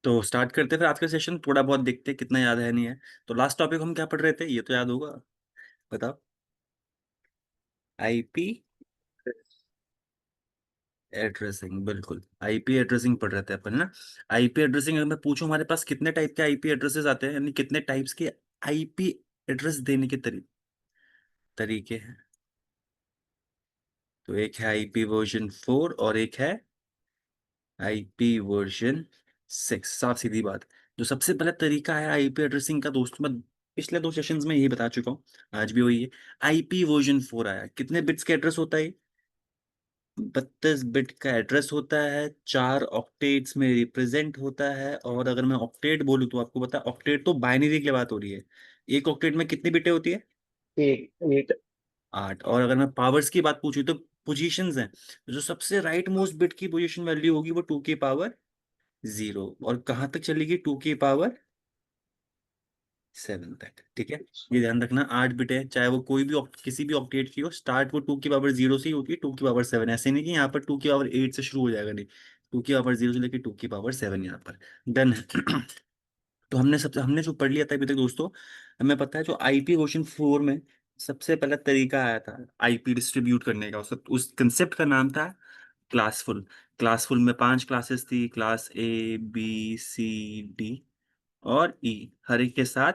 तो स्टार्ट करते हैं फिर आज का सेशन, थोड़ा बहुत देखते हैं कितना याद है नहीं है। तो लास्ट टॉपिक हम क्या पढ़ रहे थे, ये तो याद होगा, बताओ। आईपी एड्रेसिंग, बिल्कुल आईपी एड्रेसिंग पढ़ रहे थे अपन ना। आईपी एड्रेसिंग, अगर मैं पूछूं हमारे पास कितने टाइप के आईपी एड्रेसेस आते हैं, यानी कितने टाइप्स के आईपी एड्रेस देने के तरीके हैं, तो एक है आईपी वर्जन 4 और एक है आईपी वर्जन 6। साफ सीधी बात, जो सबसे पहला तरीका है आईपी एड्रेसिंग का, दोस्तों मैं पिछले 2 सेशंस में यही बता चुका हूँ, आज भी वही है। आईपी वर्जन 4 आया, कितने बिट्स का एड्रेस होता है? 32 बिट का एड्रेस होता है, 4 ऑक्टेट्स में रिप्रेजेंट होता है। और अगर मैं ऑक्टेट बोलूँ तो आपको पता है, ऑक्टेट तो बाइनरी की बात हो रही है। एक ऑक्टेट में कितनी बिटें होती है? Eight eight. 8। और अगर मैं पावर्स की बात पूछूं तो पोजीशंस हैं, जो सबसे राइट मोस्ट बिट की पोजीशन वैल्यू होगी वो 2 की पावर 0, और कहाँ तक चलेगी? 2 की पावर 7 तक, ठीक है। ये ध्यान रखना, 8 बिट है, चाहे वो कोई भी किसी भी ऑक्टेट की हो, स्टार्ट वो 2 की पावर 0 से ही होती है, 2 की पावर 7। ऐसे नहीं कि यहाँ पर 2 की पावर 8 से शुरू हो जाएगा, नहीं, 2 की पावर 0 से लेकर 2 की पावर 7 यहाँ पर डन है। तो हमने जो पढ़ लिया था अभी तक दोस्तों, हमें पता है जो आईपी वर्जन 4 में सबसे पहला तरीका आया था आईपी डिस्ट्रीब्यूट करने का, उस कंसेप्ट का नाम था क्लासफुल। क्लासफुल में 5 क्लासेस थी, class A B C D और ई, हर एक के साथ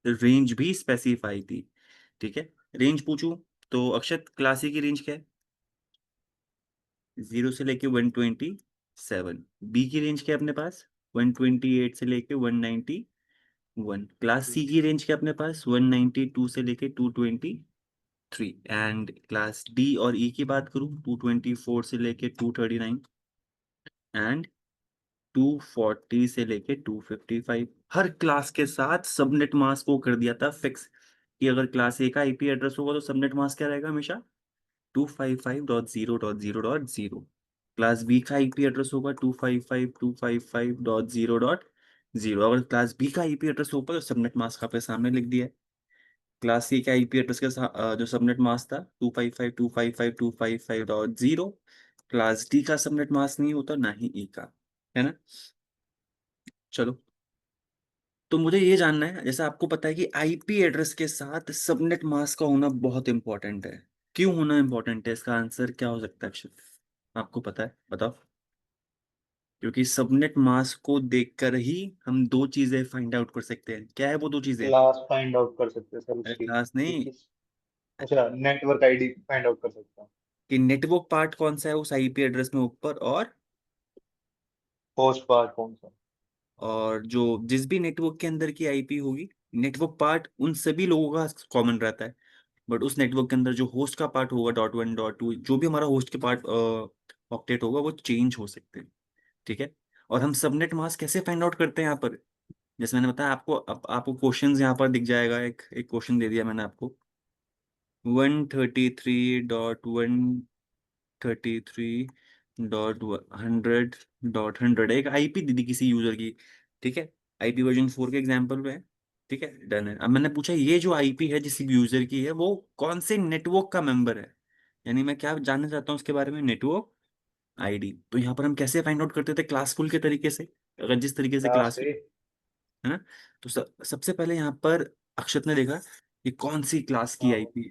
रेंज भी स्पेसिफाई थी, ठीक है। रेंज पूछूं तो अक्षत, क्लास ए की रेंज क्या है? 0 से लेके 127। बी की रेंज क्या है अपने पास? 128 से लेके 191। क्लास सी की रेंज क्या है अपने पास? 192 से लेके 223। एंड क्लास डी और ई की बात करूं, 224 से लेके 239 एंड 240 से लेके 255। हर क्लास के साथ सबनेट मास्क को कर दिया था फिक्स, कि अगर क्लास ए का आईपी एड्रेस होगा तो सबनेट मास्क क्या रहेगा हमेशा? 255.0.0.0। क्लास बी का आईपी एड्रेस होगा 255.255.0.0। अगर क्लास बी का आईपी एड्रेस होगा तो सबनेट मास्क आपके सामने लिख दिया है। क्लास सी का आईपी एड्रेस के साथ जो सबनेट मास्क था 255.255.255.0। क्लास डी का सबनेट मास्क नहीं होता, ना ही ई का, है ना। चलो, तो मुझे ये जानना है, जैसा आपको पता है कि आईपी एड्रेस के साथ सबनेट मास्क का होना बहुत इंपॉर्टेंट है। क्यों होना इंपॉर्टेंट है, इसका आंसर क्या हो सकता है अक्षर? आपको पता है, बताओ। क्योंकि सबनेट मास्क को देखकर ही हम 2 चीजें फाइंड आउट कर सकते हैं। क्या है वो 2 चीजें? क्लास फाइंड आउट कर सकते हैं सर अरे उसकी क्लास कि नहीं, किस। अच्छा, नेटवर्क आईडी फाइंड आउट कर सकता हूँ। कि नेटवर्क पार्ट कौन सा है उस आईपी एड्रेस में ऊपर, होस्ट पार्ट कौन सा। और जो जिस भी नेटवर्क के अंदर की आईपी होगी, नेटवर्क पार्ट उन सभी लोगों का कॉमन रहता है। बट उस नेटवर्क के अंदर जो होस्ट का पार्ट होगा, .1 .2, जो भी हमारा होस्ट के पार्ट ऑक्टेट होगा, वो चेंज हो सकते हैं, ठीक है। और हम सबनेट मास्क कैसे फाइंड आउट करते हैं यहाँ पर? जैसे मैंने बताया आपको, आपको क्वेश्चंस यहाँ पर दिख जाएगा, एक एक क्वेश्चन दे दिया मैंने आपको, 133.133.100 एक आईपी दी थी किसी यूजर की, ठीक है। आईपी वर्जन 4 के एग्जांपल में है, ठीक है, डन है। अब मैंने पूछा ये जो आईपी है जिस भी यूजर की है, वो कौन से नेटवर्क का मेंबर है, यानी मैं क्या जानना चाहता हूँ उसके बारे में, नेटवर्क आईडी। तो यहाँ पर हम कैसे फाइंड आउट करते थे? क्लासफुल के तरीके से, अगर जिस तरीके से क्लास क्लासफुल ए। है ना। तो सबसे पहले यहाँ पर अक्षत ने देखा कि कौन सी क्लास की हाँ। आईपी,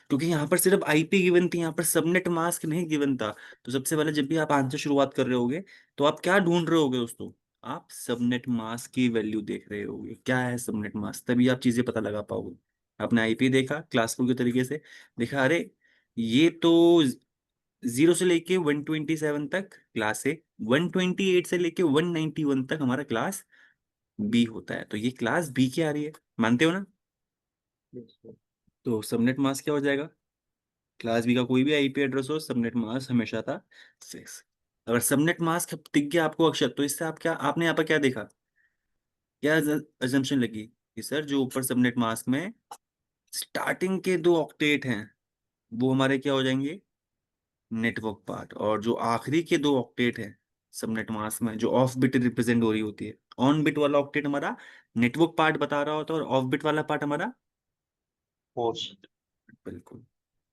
क्योंकि यहाँ पर सिर्फ आईपी गिवन थी, यहाँ पर सबनेट मास्क नहीं गिवन था। तो सबसे पहले जब भी आप आंसर शुरुआत कर रहे होगे, तो आप क्या ढूंढ रहे होगे दोस्तों? आप सबनेट मास्क की वैल्यू देख रहे होगे, क्या है सबनेट मास्क, तभी आप चीजें पता लगा पाओगे। आपने आईपी देखा क्लासफुल के तरीके से, देखा अरे ये तो 0 से लेके 127 तक क्लास ए, 128 से लेके 191 तक हमारा क्लास बी होता है, तो ये क्लास बी की आ रही है, मानते हो ना। तो सबनेट मास्क क्या हो जाएगा? क्लास बी का कोई भी आईपी एड्रेस हो, सबनेट मास्क हमेशा था 6। अगर सबनेट मास्क दिख गया आपको अक्षर, तो इससे आप क्या, आपने यहाँ पर क्या देखा, क्या अजम्पशन लगी कि सर जो ऊपर सबनेट मास्क में स्टार्टिंग के 2 ऑक्टेट हैं, वो हमारे क्या हो जाएंगे? Network part. और जो आखिरी के 2 ऑक्टेट हैं सबनेट मास्क में, जो ऑफ बिट रिप्रेजेंट हो रही होती है, ऑन बिट वाला ऑक्टेट हमारा नेटवर्क पार्ट बता रहा होता है, और ऑफ बिट वाला पार्ट हमारा, होस्ट। बिल्कुल,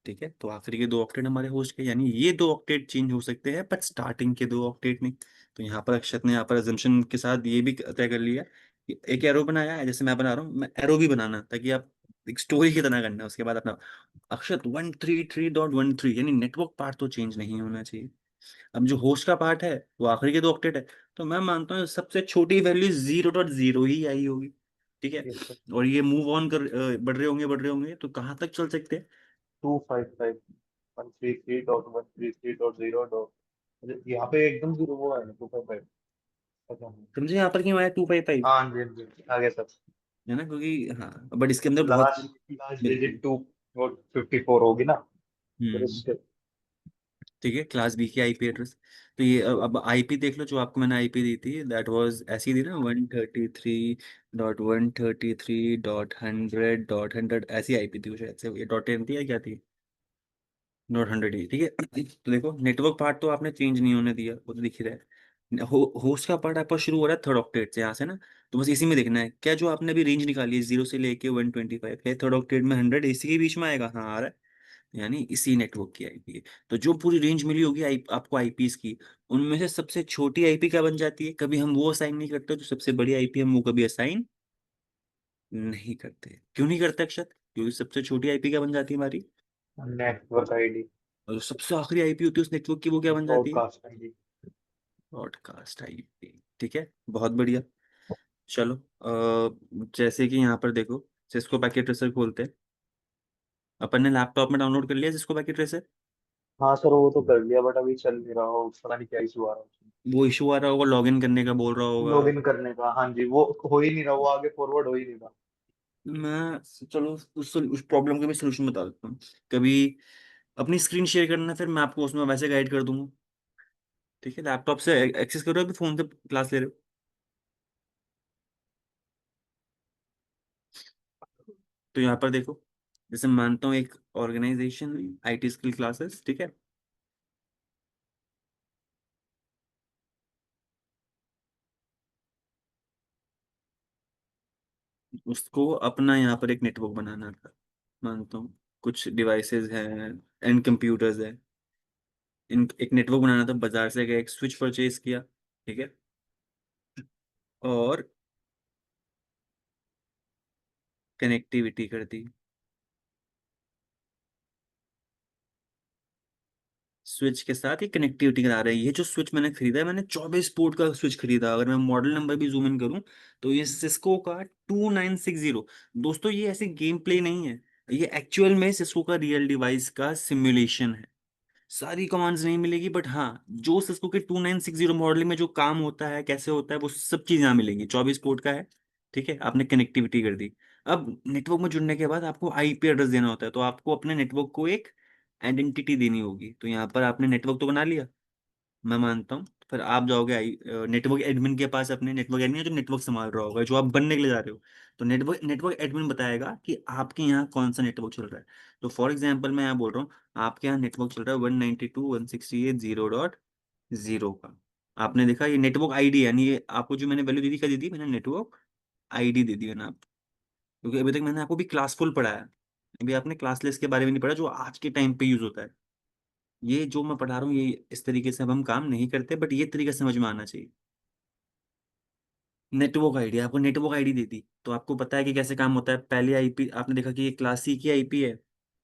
ठीक है। तो आखिरी के 2 ऑक्टेट हमारे होस्ट के, यानी ये 2 ऑक्टेट चेंज हो सकते हैं, पर स्टार्टिंग के 2 ऑक्टेट नहीं। तो यहाँ पर अक्षत ने यहाँ पर अजम्पशन के साथ ये भी तय कर लिया कि एक एरो बनाया है, जैसे मैं बना रहा हूँ, मैं एरो भी बनाना, ताकि आप एक स्टोरी की तरह करना है उसके बाद अपना अक्षत 133.13, यानी नेटवर्क पार्ट तो चेंज नहीं होना चाहिए। अब जो होस्ट का पार्ट है वो आखिरी के 2 ऑक्टेट है, तो मैं मानता हूँ सबसे छोटी वैल्यू 0.0 ही आई होगी। ठीक है। Yes sir. और ये मूव ऑन कर बढ़ रहे होंगे तो कहाँ तक चल सकते हैं? 255 133.133.0 डॉट, यहाँ पे एकदम जीरो वो है 255। अच्छा हाँ। समझे यहाँ पर क्यों आया 255? हाँ जी हाँ जी, आ गया सर। है ना, क्योंकि हाँ बट इसके अंदर बहुत लास्ट लास्ट बिल्कुल। डिजिट 254 होगी ना, फिर हम्म। उसके। ठीक है, क्लास बी की आईपी एड्रेस। तो ये अब आईपी देख लो, जो आपको मैंने आईपी दी थी दैट वाज ऐसी थी ना, 133.133.100.100 ऐसी आईपी थी, कुछ ऐसे, ये .10 थी या क्या थी? नॉट 100 ही, ठीक है। तो देखो नेटवर्क पार्ट तो आपने चेंज नहीं होने दिया, वो तो दिख ही रहा है। होस्ट का पार्ट आपका शुरू हो रहा है 3rd ऑक्टेट से, यहाँ से ना। तो बस इसी में देखना है क्या, जो आपने अभी रेंज निकाली है 0 से लेके 125 है, 3rd ऑक्टेट में 100 इसी के बीच में आएगा, हाँ आ रहा है। यानी इसी नेटवर्क की आईपी है। तो जो पूरी रेंज मिली होगी आपको आईपीस की, उनमें से सबसे छोटी आईपी क्या बन जाती है? कभी हम वो असाइन नहीं करते, जो सबसे बड़ी आईपी हम वो कभी असाइन नहीं करते। क्यों नहीं करते अक्षत? क्योंकि सबसे छोटी आईपी क्या बन जाती है हमारी, नेटवर्क आईडी। और जो सबसे आखिरी आईपी होती है उस नेटवर्क की, वो क्या बन जाती है? Broadcast ID. Broadcast IP. ठीक है, बहुत बढ़िया। चलो जैसे कि यहाँ पर देखो, सिस्को पैकेट ट्रेसर खोलते हैं। अपन ने लैपटॉप में डाउनलोड कर लिया सिस्को पैकेट ट्रेसर। हाँ सर, वो तो कर लिया बट अभी चल नहीं रहा हो, पता नहीं क्या इशू आ रहा है। वो इशू आ रहा होगा, लॉगिन करने का बोल रहा होगा। लॉग इन करने का, हाँ जी, वो हो ही नहीं रहा, वो आगे फॉरवर्ड हो ही नहीं रहा। मैं चलो उस प्रॉब्लम का भी सोल्यूशन बता देता हूँ। कभी अपनी स्क्रीन शेयर करना, फिर मैं आपको उसमें वैसे गाइड कर दूंगा। ठीक है, लैपटॉप से एक्सेस करो, अभी फोन से क्लास ले रहे हो। तो यहाँ पर देखो, जैसे मानता हूँ एक ऑर्गेनाइजेशन आईटी स्किल क्लासेस, ठीक है। उसको अपना यहाँ पर एक नेटवर्क बनाना था, मानता हूँ। कुछ डिवाइसेस हैं एंड कंप्यूटर्स हैं, इन एक नेटवर्क बनाना था। बाजार से गए, एक स्विच परचेज किया, ठीक है। और कनेक्टिविटी कर दी। स्विच के साथ ही कनेक्टिविटी करा रहे हैं। ये जो स्विच मैंने खरीदा है, मैंने 24 पोर्ट का स्विच खरीदा। अगर मैं मॉडल नंबर भी जूम इन करूं, तो ये सिस्को का 2960। दोस्तों ये ऐसे गेम प्ले नहीं है, ये एक्चुअल में सिस्को का रियल डिवाइस का सिमुलेशन है। सारी कमांड्स नहीं मिलेगी, बट हाँ जो सिस्को के 2960 मॉडल में जो काम होता है, कैसे होता है, वो सब चीज़ यहाँ मिलेंगी। 24 पोर्ट का है, ठीक है। आपने कनेक्टिविटी कर दी। अब नेटवर्क में जुड़ने के बाद आपको आईपी एड्रेस देना होता है, तो आपको अपने नेटवर्क को एक आइडेंटिटी देनी होगी। तो यहाँ पर आपने नेटवर्क तो बना लिया, मैं मानता हूँ। फिर आप जाओगे आई नेटवर्क एडमिन के पास, अपने नेटवर्क एडमिन जो नेटवर्क संभाल रहा होगा, जो आप बनने के लिए जा रहे हो। तो नेटवर्क नेटवर्क एडमिन बताएगा कि आपके यहाँ कौन सा नेटवर्क चल रहा है। तो फॉर एग्जांपल मैं यहाँ बोल रहा हूँ, आपके यहाँ नेटवर्क चल रहा है 192.168.0.0 का। आपने देखा ये नेटवर्क आईडी, यानी ये आपको जो मैंने वैल्यू दी थी, क्या दी थी मैंने? नेटवर्क आईडी दे दी मैंने आपको। क्योंकि अभी तक मैंने आपको भी क्लासफुल पढ़ाया है, अभी आपने क्लासलेस के बारे में नहीं पढ़ा, जो आज के टाइम पे यूज होता है। ये जो मैं पढ़ा रहा हूँ, ये इस तरीके से अब हम काम नहीं करते, बट ये तरीका समझ में आना चाहिए। नेटवर्क आईडी, आपको नेटवर्क आईडी दी थी, तो आपको पता है कि कैसे काम होता है। पहले आईपी आपने देखा कि ये क्लास सी की आईपी है।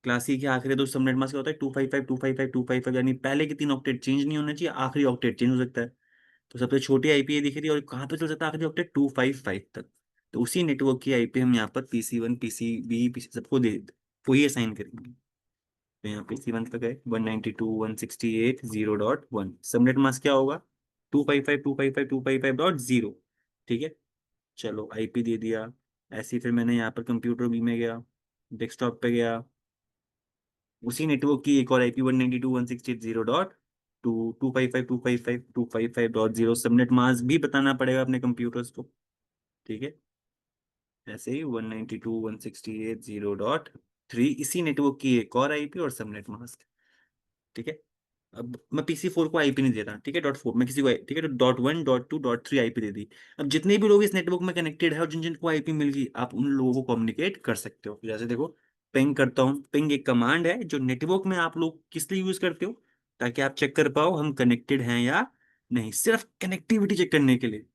क्लास सी के आखिरी दो सबनेट मास्क होता है 255 255 255, यानी पहले के 3 ऑक्टेट चेंज नहीं होने चाहिए, आखिरी ऑक्टेट चेंज हो सकता है। तो सबसे छोटी आईपी ये दिख रही है, और कहाँ पे चल सकता है आखिरी ऑक्टेट? 255 तक। तो उसी नेटवर्क की आईपी हम यहाँ पर PC1 PCB PC सबको दे, वही असाइन करेंगे। तो यहाँ पे C1 पे गए 192.168.0.1, सबनेट मास्क क्या होगा? 255 255 255.0। ठीक है। चलो आईपी दे दिया। ऐसे ही फिर मैंने यहाँ पर कंप्यूटर बी में गया, डेस्कटॉप पे गया, उसी नेटवर्क की एक और आईपी 192.168.0.2, 255 255 255.0 सबनेट मास्क भी बताना पड़ेगा अपने कंप्यूटर्स को। ठीक है। ऐसे ही 192.168.0.3 इसी नेटवर्क की एक और आईपी और सबनेट मास्क। ठीक है। अब मैं PC4 को आईपी नहीं दे रहा, ठीक है, .4 मैं किसी को, ठीक है, तो .1 .2 .3 आईपी दे दी। अब जितने भी लोग इस नेटवर्क में कनेक्टेड है और जिन जिनको आईपी मिल गई, आप उन लोगों को कम्युनिकेट कर सकते हो। जैसे देखो, पिंग करता हूँ। पिंग एक कमांड है जो नेटवर्क में आप लोग किस लिए यूज करते हो, ताकि आप चेक कर पाओ हम कनेक्टेड हैं या नहीं, सिर्फ कनेक्टिविटी चेक करने के लिए।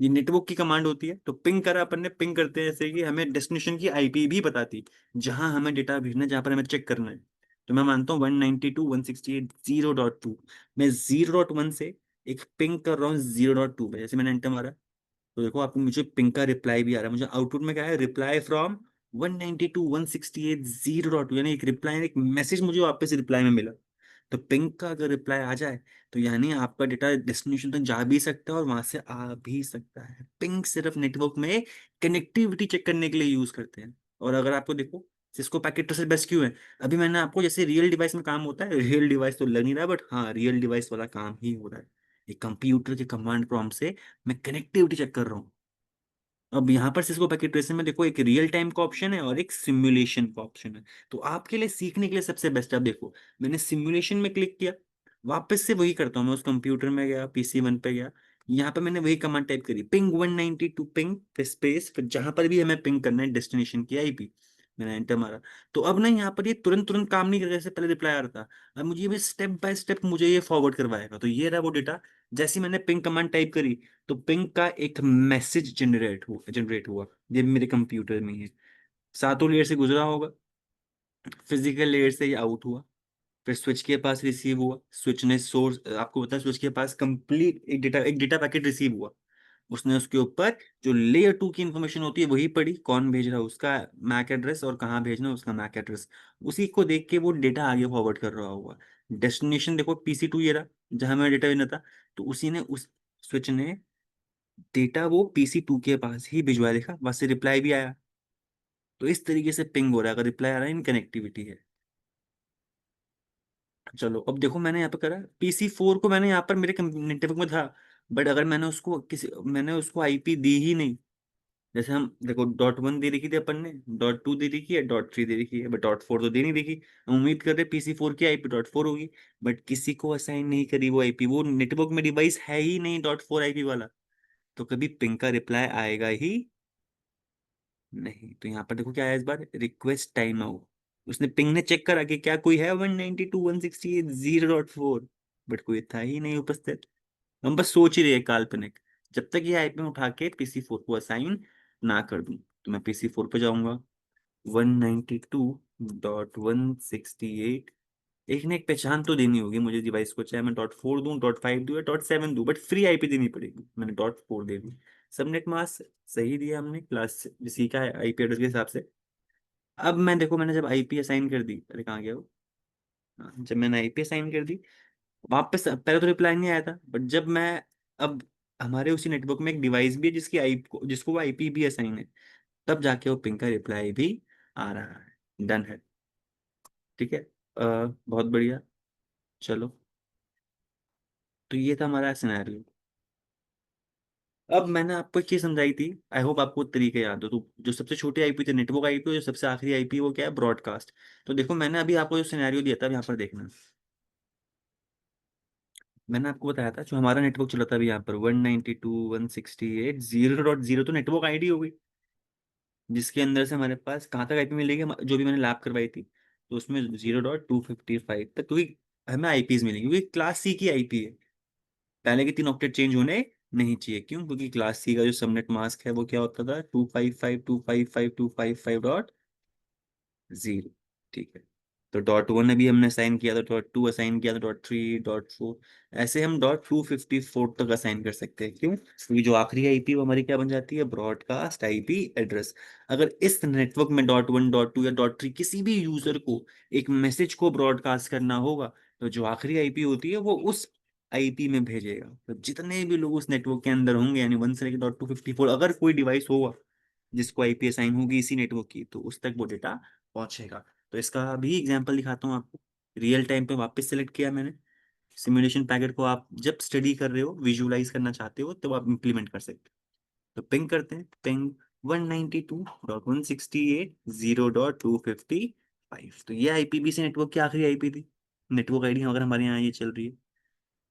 ये नेटवर्क की कमांड होती है। तो पिंग करा अपन ने, पिंग करते हैं ऐसे कि हमें डेस्टिनेशन की आईपी भी बताती, जहां हमें डेटा भेजना है, जहां पर हमें चेक करना है। तो मैं मानता हूँ 192.168.0.2, मैं 0.1 से एक पिंग कर रहा हूँ 0.2 पे। जैसे मैंने एंटर मारा, तो देखो आपको मुझे पिंग का रिप्लाई भी आ रहा है। मुझे आउटपुट में क्या है, रिप्लाई फ्रॉम 192.168.0.2, यानी एक रिप्लाई, एक मैसेज मुझे वापस रिप्लाई में मिला। तो पिंग का अगर रिप्लाई आ जाए, तो यानी आपका डेटा डेस्टिनेशन तक जा भी सकता है और वहां से आ भी सकता है। पिंग सिर्फ नेटवर्क में कनेक्टिविटी चेक करने के लिए यूज करते हैं। और अगर आपको देखो, सिस्को पैकेट ट्रस्ट बेस्ट क्यों है, अभी मैंने आपको, जैसे रियल डिवाइस में काम होता है, रियल डिवाइस तो लग नहीं रहा, बट हाँ रियल डिवाइस वाला काम ही हो रहा है। एक कंप्यूटर के कमांड प्रॉम्प्ट से मैं कनेक्टिविटी चेक कर रहा हूँ। अब यहाँ पर सिस्को पैकेट ट्रेसिंग में देखो, एक रियल टाइम का ऑप्शन है और एक सिमुलेशन का ऑप्शन है। तो आपके लिए सीखने के लिए सबसे बेस्ट, आप देखो मैंने सिमुलेशन में क्लिक किया, वापस से वही करता हूँ, मैं उस कंप्यूटर में गया, PC 1 पे गया, यहाँ पे मैंने वही कमांड टाइप करी, पिंग 192 पिंग, फिर स्पेस, फिर जहां पर भी हमें पिंग करना है डेस्टिनेशन की आईपी, मैंने एंटर मारा। तो अब ना यहाँ पर ये तुरंत तुरंत काम नहीं कर रहा, जैसे पहले रिप्लाई आ रहा था। अब मुझे ये स्टेप बाय स्टेप मुझे ये फॉरवर्ड करवाएगा। तो ये रहा वो डेटा। जैसे ही मैंने पिंग कमांड टाइप करी, तो पिंग का एक मैसेज जनरेट हुआ, ये मेरे कंप्यूटर में ही है। सातों लेयर से गुजरा होगा, फिजिकल लेयर से ये आउट हुआ, फिर स्विच के पास रिसीव हुआ, स्विच ने सोर्स, आपको पता है स्विच के पास कंप्लीट एक डेटा पैकेट रिसीव हुआ। उसने उसके ऊपर जो लेयर 2 की इंफॉर्मेशन होती है वही पढ़ी, कौन भेज रहा है उसका मैक एड्रेस और कहाँ भेजना है उसका मैक एड्रेस, उसी को देख के वो डेटा आगे फॉरवर्ड कर रहा होगा। डेस्टिनेशन देखो PC 2 ये रहा, जहां मेरा डेटा देना था। तो उसी ने उस स्विच ने डेटा वो PC 2 के पास ही भिजवाया, देखा वहां से रिप्लाई भी आया। तो इस तरीके से पिंग हो रहा है, अगर रिप्लाई आ रहा है इन कनेक्टिविटी है। चलो अब देखो, मैंने यहाँ पे करा PC 4 को, मैंने यहाँ पर मेरे नेटवर्क में था, बट अगर मैंने उसको आईपी दी ही नहीं। जैसे हम देखो, .1 दे रखी थी अपन ने, .2 दे रखी है, .3 दे रखी है, बट .4 तो दे नहीं रखी। हम उम्मीद कर रहे PC 4 की आईपी .4 होगी, बट किसी को असाइन नहीं करी वो आईपी, वो नेटवर्क में डिवाइस है ही नहीं .4 आईपी वाला। तो कभी पिंग का रिप्लाई आएगा ही नहीं। तो यहाँ पर देखो क्या है, इस बार रिक्वेस्ट टाइम आउट, उसने पिंग ने चेक करा कि क्या कोई है 192.168.0.4, बट कोई था ही नहीं उपस्थित। हम बस सोच ही रहे हैं काल्पनिक, जब तक ये आईपी में उठा के PC 4 को असाइन ना कर दूं। तो मैं PC 4 पे जाऊंगा, 192.168, एक ना एक पहचान तो देनी होगी मुझे डिवाइस को, चाहे मैं .4 दूं, .5 दूं या .7 दूं, बट फ्री आईपी देनी पड़ेगी। मैंने .4 दे दी, सबनेट मास्क सही दिया हमने, क्लास सी का आईपी एड्रेस के हिसाब से। अब मैं देखो, मैंने जब आईपी असाइन कर दी, अरे कहाँ गया वो, हाँ, जब मैंने आईपी असाइन कर दी, वापस पहले तो रिप्लाई नहीं आया था, बट जब मैं, अब हमारे उसी नेटवर्क में एक डिवाइस भी है जिसको वो आईपी भी असाइन है, तब जाके वो पिंग का रिप्लाई भी आ रहा है, डन है। ठीक है, बहुत बढ़िया। चलो, तो ये था हमारा सिनेरियो। अब मैंने आपको एक चीज समझाई थी, आई होप आपको तरीके याद हो। तो जो सबसे छोटी आईपी थी नेटवर्क आईपी, जो सबसे आखिरी आईपी वो क्या है, ब्रॉडकास्ट। तो देखो मैंने अभी आपको जो सिनेरियो दिया था, अब यहाँ पर देखना, मैंने आपको बताया था जो हमारा नेटवर्क चला था अभी यहाँ पर 192.168.0.0, तो नेटवर्क आईडी हो गई, जिसके अंदर से हमारे पास कहाँ तक आईपी मिलेगी, जो भी मैंने लैब करवाई थी। तो उसमें 0.255 तक, क्योंकि हमें आईपीज मिलेंगी, क्योंकि क्लास सी की आईपी है। पहले के 3 ऑक्टेट चेंज होने नहीं चाहिए, क्यों, क्योंकि क्लास सी का जो सबनेट मास्क है वो क्या होता था, 255.255.255.0। ठीक है, तो .1 अभी हमने असाइन किया, तो .2 असाइन किया, तो .3, .4, ऐसे हम .254 तक असाइन कर सकते हैं। क्यों, क्योंकि जो आखिरी आईपी वो हमारी क्या बन जाती है, ब्रॉडकास्ट आईपी एड्रेस। अगर इस नेटवर्क में .1, .2 या .3 किसी भी यूजर को एक मैसेज को ब्रॉडकास्ट करना होगा, तो जो आखिरी आईपी होती है वो उस आईपी में भेजेगा। तो जितने भी लोग उस नेटवर्क के अंदर होंगे, यानी 1 से लेकर .254, अगर कोई डिवाइस होगा जिसको आईपी असाइन होगी इसी नेटवर्क की, तो उस तक वो डेटा पहुंचेगा। तो इसका भी एग्जांपल दिखाता हूँ आपको। रियल टाइम पे वापस सेलेक्ट किया मैंने, सिमुलेशन पैकेट को आप जब स्टडी कर रहे हो, विजुलाइज करना चाहते हो, तो आप इंप्लीमेंट कर सकते हो। तो पिंग करते हैं, पिंग 192.168.0.255। तो ये आईपीवी नेटवर्क की आखिरी आईपी थी, नेटवर्क आईडी अगर हमारे यहाँ ये चल रही है।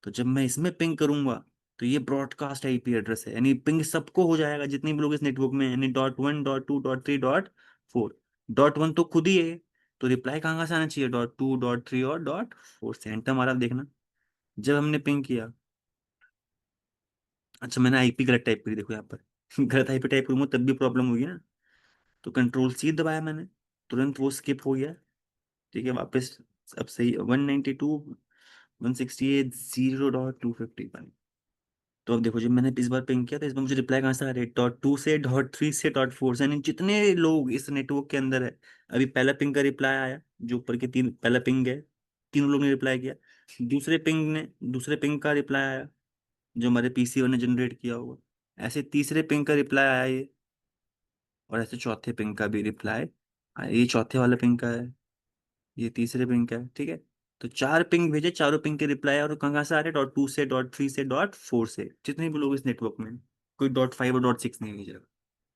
तो जब मैं इसमें पिंग करूंगा, तो ये ब्रॉडकास्ट आईपी एड्रेस है, यानी पिंग सबको हो जाएगा जितने भी लोग इस नेटवर्क में हैं, यानी .1, .2, .3, .4। .1 तो खुद ही है, तो रिप्लाई कहाँ से आना चाहिए, .2, .3 और .4 से। एंटर हमारा देखना, जब हमने पिंग किया, अच्छा मैंने आईपी गलत टाइप करी, देखो यहाँ पर गलत आईपी टाइप करूंगा तब भी प्रॉब्लम होगी ना। तो कंट्रोल सी दबाया मैंने, तुरंत वो स्किप हो गया। ठीक है वापस, अब सही 192.168.0.255। तो अब देखो जब मैंने इस बार पिंग किया तो इस बार मुझे रिप्लाई कहाँ से आ रहा है, .2 से, .3 से, .4 से, यानी जितने लोग इस नेटवर्क के अंदर है। अभी पहला पिंग का रिप्लाई आया, जो ऊपर के तीन पहला पिंग है, तीनों लोग ने रिप्लाई किया। दूसरे पिंग का रिप्लाई आया, जो हमारे पीसी ने जनरेट किया होगा। ऐसे तीसरे पिंग का रिप्लाई आया ये, और ऐसे चौथे पिंग का भी रिप्लाई आया। ये चौथे वाले पिंग का है, ये तीसरे पिंग का है, ठीक है। तो चार पिंग भेजे, चारों पिंग के रिप्लाई, और कहाँ कहाँ से आ रहे, .2 से, .3 से, .4 से, जितने भी लोग इस नेटवर्क में। कोई .5 और .6 नहीं भेज रहा।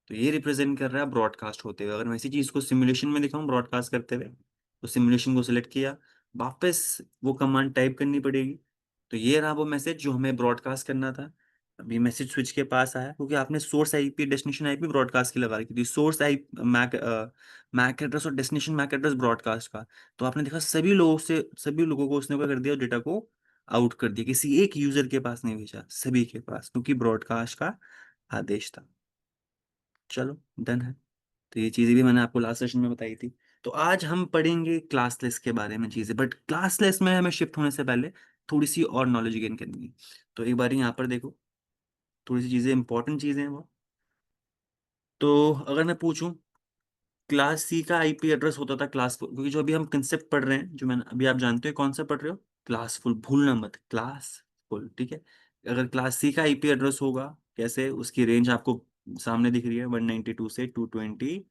तो ये रिप्रेजेंट कर रहा है ब्रॉडकास्ट होते हुए। अगर मैं इसी चीज को सिमुलेशन में दिखाऊं ब्रॉडकास्ट करते हुए, तो सिमुलेशन को सिलेक्ट किया, वापस वो कमांड टाइप करनी पड़ेगी। तो ये रहा वो मैसेज जो हमें ब्रॉडकास्ट करना था। अभी मैसेज स्विच के पास आया, क्योंकि आपने source IP destination IP broadcast की लगा रखी थी, source I MAC MAC address और डेस्टिनेशन मैक एड्रेस ब्रॉडकास्ट का। तो आपने देखा सभी लोगों को उसने क्या कर दिया, डेटा को आउट कर दिया, किसी एक यूजर के पास नहीं भेजा, सभी के पास, क्योंकि ब्रॉडकास्ट का आदेश था। चलो डन है। तो ये चीजें भी मैंने आपको लास्ट सेशन में बताई थी। तो आज हम पढ़ेंगे क्लासलेस के बारे में चीजें, बट क्लासलेस में हमें शिफ्ट होने से पहले थोड़ी सी और नॉलेज गेन करनी है। तो एक बार यहाँ पर देखो, थोड़ी सी चीजें इंपॉर्टेंट चीजें हैं वो। तो अगर मैं पूछूं, क्लास सी का आईपी एड्रेस होता था क्लासफुल, क्योंकि जो अभी हम कंसेप्ट पढ़ रहे हैं, जो मैंने अभी, आप जानते हो कौन सा पढ़ रहे हो, क्लासफुल, भूलना मत, क्लासफुल, ठीक है। अगर क्लास सी का आईपी एड्रेस होगा, कैसे, उसकी रेंज आपको सामने दिख रही है, 192 से 223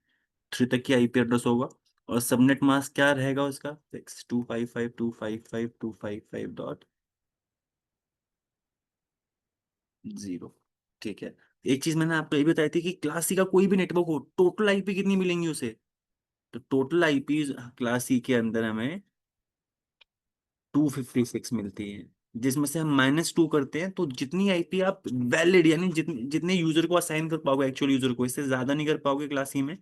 तक की आईपी एड्रेस होगा। और सबनेट मास्क क्या रहेगा उसका, 6255255.255.0। ठीक है। एक चीज मैंने आपको ये भी बताई थी कि क्लास सी का कोई भी नेटवर्क हो, टोटल आईपी कितनी मिलेंगी उसे। तो टोटल आईपी क्लास सी के अंदर हमें 256 मिलती है, जिसमें से हम -2 करते हैं, तो जितनी आईपी आप वैलिड, यानी जितने यूजर को असाइन कर पाओगे, एक्चुअल यूजर को, इससे ज्यादा नहीं कर पाओगे क्लास सी में।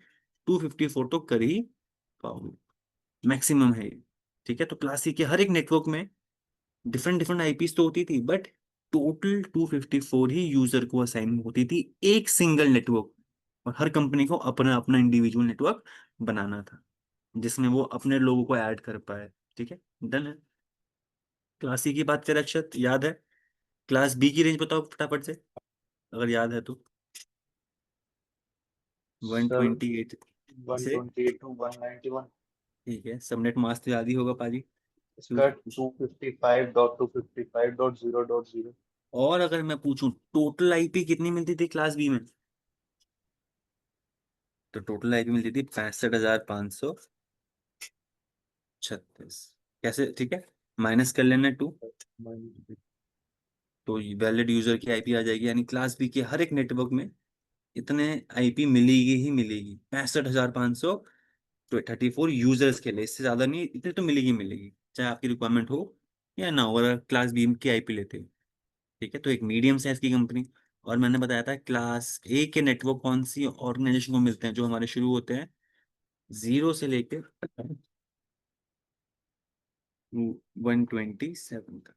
254 तो कर ही पाओगे, मैक्सिमम है ये। ठीक है। तो क्लास सी के हर एक नेटवर्क में डिफरेंट डिफरेंट आईपीस तो होती थी, बट टोटल 254 ही यूजर को असाइन होती थी, एक सिंगल नेटवर्क। और हर कंपनी को अपना अपना इंडिविजुअल नेटवर्क बनाना था, जिसमें वो अपने लोगों को ऐड कर पाए। ठीक है, डन है। क्लास सी की बात करें, अक्षत याद है? क्लास बी की रेंज बताओ फटाफट से, अगर याद है तो। One sir twenty eight one से, ट्वेंटी एट टू 191। ठीक है, सबनेट मास्क तो याद ही होगा पाजी। इसका 255.255.0.0। और अगर मैं पूछूं टोटल आईपी कितनी मिलती थी क्लास बी में, तो टोटल आईपी मिलती थी 65,536। कैसे, ठीक है, माइनस कर लेना 2, तो वैलिड यूजर की आईपी आ जाएगी, यानी क्लास बी के हर एक नेटवर्क में इतने आईपी मिलेगी ही मिलेगी, 65,534 यूजर्स के लिए, इससे ज्यादा नहीं, इतने तो मिलेगी मिलेगी, चाहे आपकी रिक्वायरमेंट हो या ना हो, अगर क्लास बी की आईपी लेते हो। ठीक है। तो एक मीडियम साइज की कंपनी। और मैंने बताया था क्लास ए के नेटवर्क कौन सी ऑर्गेनाइजेशन को मिलते हैं, जो हमारे शुरू होते हैं 0 से लेकर 127 तक।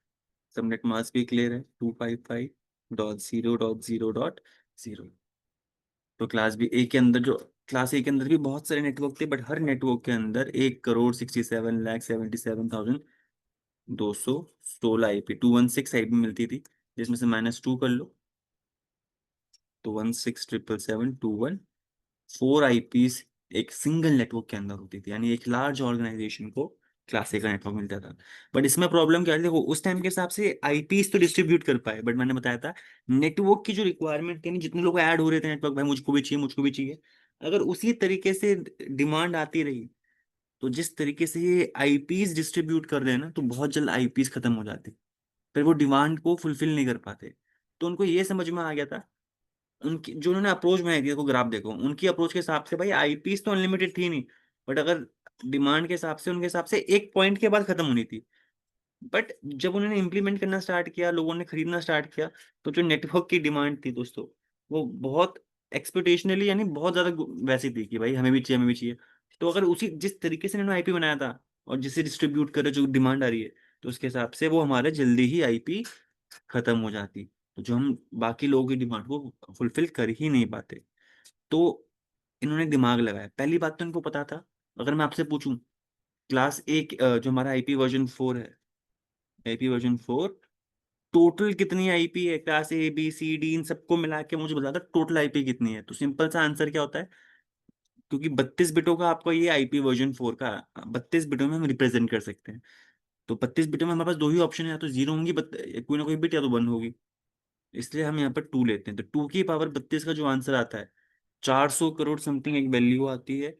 सबनेट मास्क भी क्लियर है, 255.0.0.0। तो क्लास ए के अंदर भी बहुत सारे नेटवर्क थे, बट हर नेटवर्क के अंदर 1,67,77,216 आईपी मिलती थी, जिसमें से -2 कर लो, तो 16,777,214 एक सिंगल नेटवर्क के अंदर होती थी, यानी एक लार्ज ऑर्गेनाइजेशन को क्लास ए का नेटवर्क मिलता था। बट इसमें प्रॉब्लम क्या है, देखो उस टाइम के हिसाब से आईपीस तो डिस्ट्रीब्यूट कर पाए, बट मैंने बताया था नेटवर्क की जो रिक्वायरमेंट थी, जितने लोग ऐड हो रहे थे नेटवर्क, भाई मुझको भी चाहिए, मुझको भी चाहिए, अगर उसी तरीके से डिमांड आती रही, तो जिस तरीके से ये आईपीस डिस्ट्रीब्यूट कर रहे हैं ना, तो बहुत जल्द आईपीस खत्म हो जाते, फिर वो डिमांड को फुलफिल नहीं कर पाते। तो उनको ये समझ में आ गया था, उनकी जो उन्होंने अप्रोच बनाई थी, देखो ग्राफ देखो उनकी अप्रोच के हिसाब से, भाई आईपीस तो अनलिमिटेड थी नहीं, बट अगर डिमांड के हिसाब से, उनके हिसाब से एक पॉइंट के बाद खत्म होनी थी। बट जब उन्होंने इम्प्लीमेंट करना स्टार्ट किया, लोगों ने खरीदना स्टार्ट किया, तो जो नेटवर्क की डिमांड थी दोस्तों, वो बहुत एक्सपेक्टेशनली, यानी बहुत ज्यादा वैसी थी कि भाई हमें भी चाहिए, हमें भी चाहिए। तो अगर उसी जिस तरीके से इन्होंने आईपी बनाया था, और जिसे डिस्ट्रीब्यूट कर रहे जो डिमांड आ रही है, तो उसके हिसाब से वो हमारे जल्दी ही आईपी खत्म हो जाती। तो जो हम बाकी लोगों की डिमांड को फुलफिल कर ही नहीं पाते। तो इन्होंने दिमाग लगाया। पहली बात तो इनको पता था, अगर मैं आपसे पूछूं क्लास एक जो हमारा IP वर्जन 4 है, IP वर्जन 4 टोटल कितनी आईपी है, class A B C D इन सबको मिला के मुझे बता दो टोटल आईपी कितनी है। तो सिंपल सा आंसर क्या होता है, क्योंकि 32 बिटों का आपका ये IP वर्जन 4 का 32 बिटों में हम रिप्रेजेंट कर सकते हैं। तो 32 बिटों में हमारे पास दो ही ऑप्शन है, या तो जीरो होंगी कोई ना कोई बिट, या तो 1 होगी। इसलिए हम यहाँ पर 2 लेते हैं। तो 2 की पावर 32 का जो आंसर आता है, 400 करोड़ समथिंग एक वैल्यू आती है।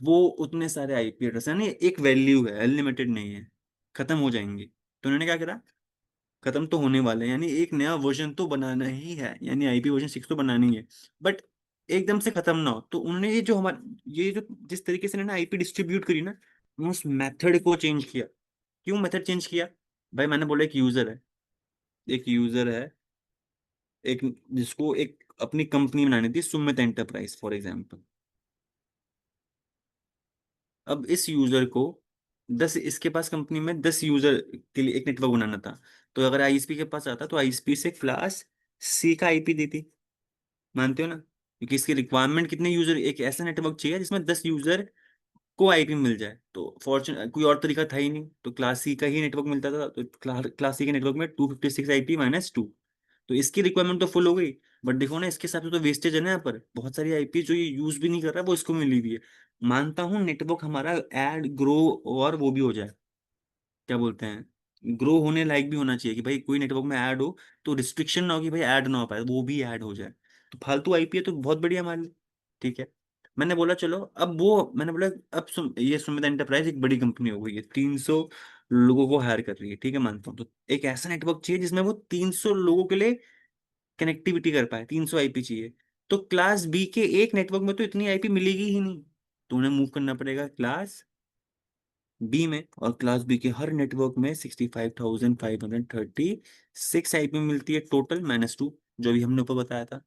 वो उतने सारे आईपी एड्रेस, यानी एक वैल्यू है, अनलिमिटेड नहीं है, खत्म हो जाएंगे। तो उन्होंने क्या करा, खत्म तो होने वाले हैं, यानी एक नया वर्जन तो बनाना ही है, यानी IP वर्जन 6 तो बनाना ही है। बट एकदम से खत्म ना हो, तो उन्होंने ये जो हमारे ये जो जिस तरीके से इन्होंने आईपी डिस्ट्रीब्यूट करी ना, उन्होंने उस मेथड को चेंज किया। क्यों मेथड चेंज किया? भाई मैंने बोला एक यूजर है, एक जिसको एक अपनी कंपनी बनानी थी, सुमित एंटरप्राइज फॉर एग्जाम्पल। अब इस यूजर को 10, इसके पास कंपनी में 10 यूजर के लिए एक नेटवर्क बनाना था। तो अगर आईएसपी के पास आता तो आईएसपी से क्लास C का आईपी देती। मानते हो ना? क्योंकि इसकी रिक्वायरमेंट कितने यूजर, एक ऐसा नेटवर्क चाहिए जिसमें 10 यूजर को आईपी मिल जाए। तो फॉर्चुन कोई और तरीका था ही नहीं, तो क्लास सी का ही नेटवर्क मिलता था। तो क्लास सी के नेटवर्क में 256 IP-2। तो इसकी रिक्वायरमेंट तो फुल हो गई। बट देखो ना, इसके साथ तो वेस्टेज है ना, यहाँ पर बहुत सारी आईपी जो ये यूज भी नहीं कर रहा, वो इसको मिली हुई है। मानता हूँ नेटवर्क हमारा ऐड ग्रो और वो भी हो जाए, क्या बोलते हैं, ग्रो होने लायक भी होना चाहिए, कि भाई कोई नेटवर्क में ऐड हो तो रिस्ट्रिक्शन ना हो कि भाई ऐड ना हो पाए, वो भी ऐड हो जाए। तो फालतू आईपी है तो बहुत बढ़िया हमारे लिए। ठीक है। मैंने बोला अब ये सुमित एंटरप्राइज एक बड़ी कंपनी हो गई है, 300 लोगों को हायर कर रही है, ठीक है मानता हूँ। तो एक ऐसा नेटवर्क चाहिए जिसमें वो 300 लोगों के लिए कनेक्टिविटी कर पाए, 300 आईपी चाहिए। तो क्लास बी के एक नेटवर्क में तो इतनी आईपी मिलेगी ही नहीं। तो उन्हें मूव करना पड़ेगा क्लास बी में, और क्लास बी के हर नेटवर्क में 65,536 आईपी मिलती है टोटल, -2 जो भी हमने ऊपर बताया था।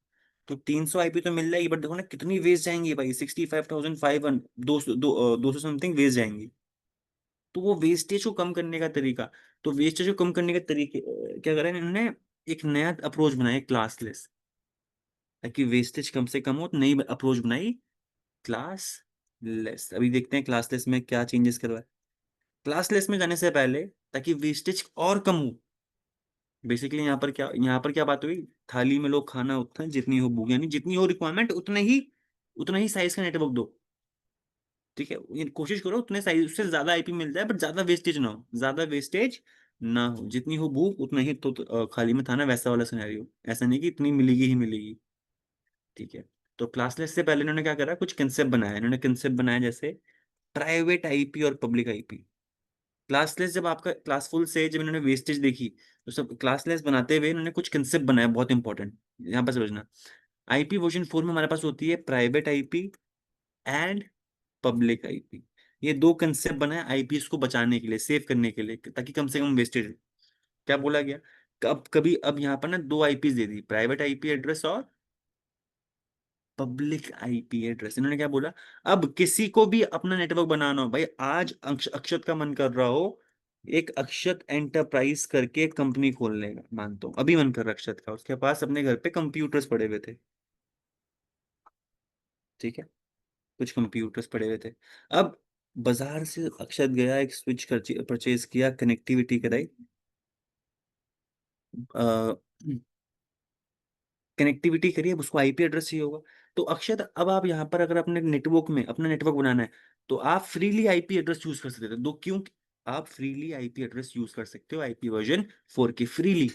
तो 300 आईपी तो मिल जाएगी, बट देखो ना कितनी वेस्ट जाएंगी भाई, 65,500, 200 समथिंग वेस्ट जाएंगी। तो वो वेस्टेज को कम करने का तरीका, तो वेस्टेज को कम करने के तरीके क्या करें इन्होंने, एक नया अप्रोच बनाया क्लासलेस, ताकि वेस्टेज कम से कम हो। तो नई अप्रोच बनाई क्लास लेस। अभी देखते हैं क्लासलेस में क्या चेंजेस करवाए। क्लासलेस में जाने से पहले, ताकि वेस्टेज और कम हो, बेसिकली यहाँ पर क्या बात हुई, थाली में लो खाना उतना जितनी हो भूख, यानी जितनी हो रिक्वायरमेंट उतना ही साइज का नेटवर्क दो। ठीक है, ये कोशिश करो उतने साइज, उससे ज्यादा आईपी मिल जाए, बट ज्यादा वेस्टेज ना हो, जितनी हो भूख उतना ही तो खाली में था ना, वैसा वाला सिनेरियो। ऐसा नहीं कि इतनी मिलेगी ही मिलेगी। ठीक है। तो क्लासलेस से पहले इन्होंने क्या करा, कुछ कंसेप्ट बनाया। इन्होंने कंसेप्ट बनाया जैसे प्राइवेट आईपी और पब्लिक आईपी। क्लासलेस जब आपका क्लासफुल से जब इन्होंने वेस्टेज देखी, तो सब क्लासलेस बनाते हुए इन्होंने कुछ कंसेप्ट बनाया बहुत इंपॉर्टेंट, यहाँ पर समझना। IP वर्जन 4 में हमारे पास होती है private IP and public IP. ये दो कंसेप्ट बनाए आईपी को बचाने के लिए, सेव करने के लिए, ताकि कम से कम वेस्टेज। क्या बोला गया, अब यहाँ पर ना दो आईपीज दे दी, प्राइवेट आईपी एड्रेस और पब्लिक आईपी एड्रेस। इन्होंने क्या बोला, अब किसी को भी अपना नेटवर्क बनाना हो, भाई आज अक्षत का मन कर रहा हो एक अक्षत एंटरप्राइज करके एक कंपनी खोलने का, मानता हूँ अभी मन कर रहा है अक्षत का, उसके पास अपने घर पे कंप्यूटर्स पड़े हुए थे। ठीक है, कुछ कंप्यूटर्स पड़े हुए थे। अब बाजार से अक्षत गया, एक स्विच परचेज किया, कनेक्टिविटी कराई, कनेक्टिविटी करिए, अब उसको आईपी एड्रेस चाहिए होगा। तो अक्षत, अब आप यहाँ पर अगर अपने नेटवर्क में अपना नेटवर्क बनाना है, तो आप फ्रीली आईपी एड्रेस यूज कर सकते थे। दो क्यों, आप फ्रीली आईपी एड्रेस यूज कर सकते हो IP वर्जन 4 के फ्रीली।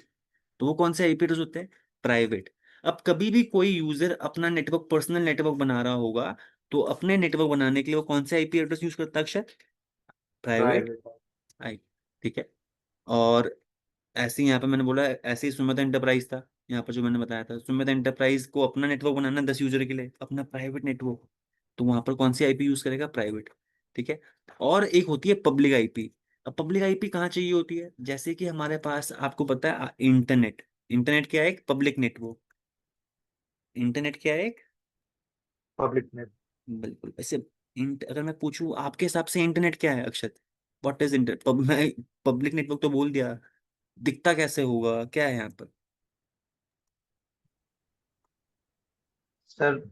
तो वो कौन से आईपी एड्रेस होते हैं, प्राइवेट। अब कभी भी कोई यूजर अपना नेटवर्क, पर्सनल नेटवर्क बना रहा होगा, तो अपने नेटवर्क बनाने के लिए वो कौन से आईपी एड्रेस यूज करता है अक्षत, प्राइवेट प्राइवेट। आई। ठीक है। और ऐसे ही यहाँ पे मैंने बोला, ऐसे ही सुमित एंटरप्राइज था, यहाँ पर जो मैंने बताया था, सुमित एंटरप्राइज को अपना नेटवर्क बनाना है 10 यूजर के लिए, अपना प्राइवेट नेटवर्क। तो वहां पर कौन सी आईपी यूज करेगा, प्राइवेट। ठीक है। और एक होती है पब्लिक आईपी। अब पब्लिक आईपी कहाँ चाहिए होती है, जैसे कि हमारे पास आपको पता है इंटरनेट। इंटरनेट क्या है, एक पब्लिक नेटवर्क। इंटरनेट क्या है, एक, पब्लिक में। बिल्कुल ऐसे। अगर मैं पूछूं आपके हिसाब से इंटरनेट क्या है अक्षत, व्हाट इज इंटरनेट, मैं पब्लिक नेटवर्क तो बोल दिया, दिखता कैसे होगा, क्या है यहाँ पर? सर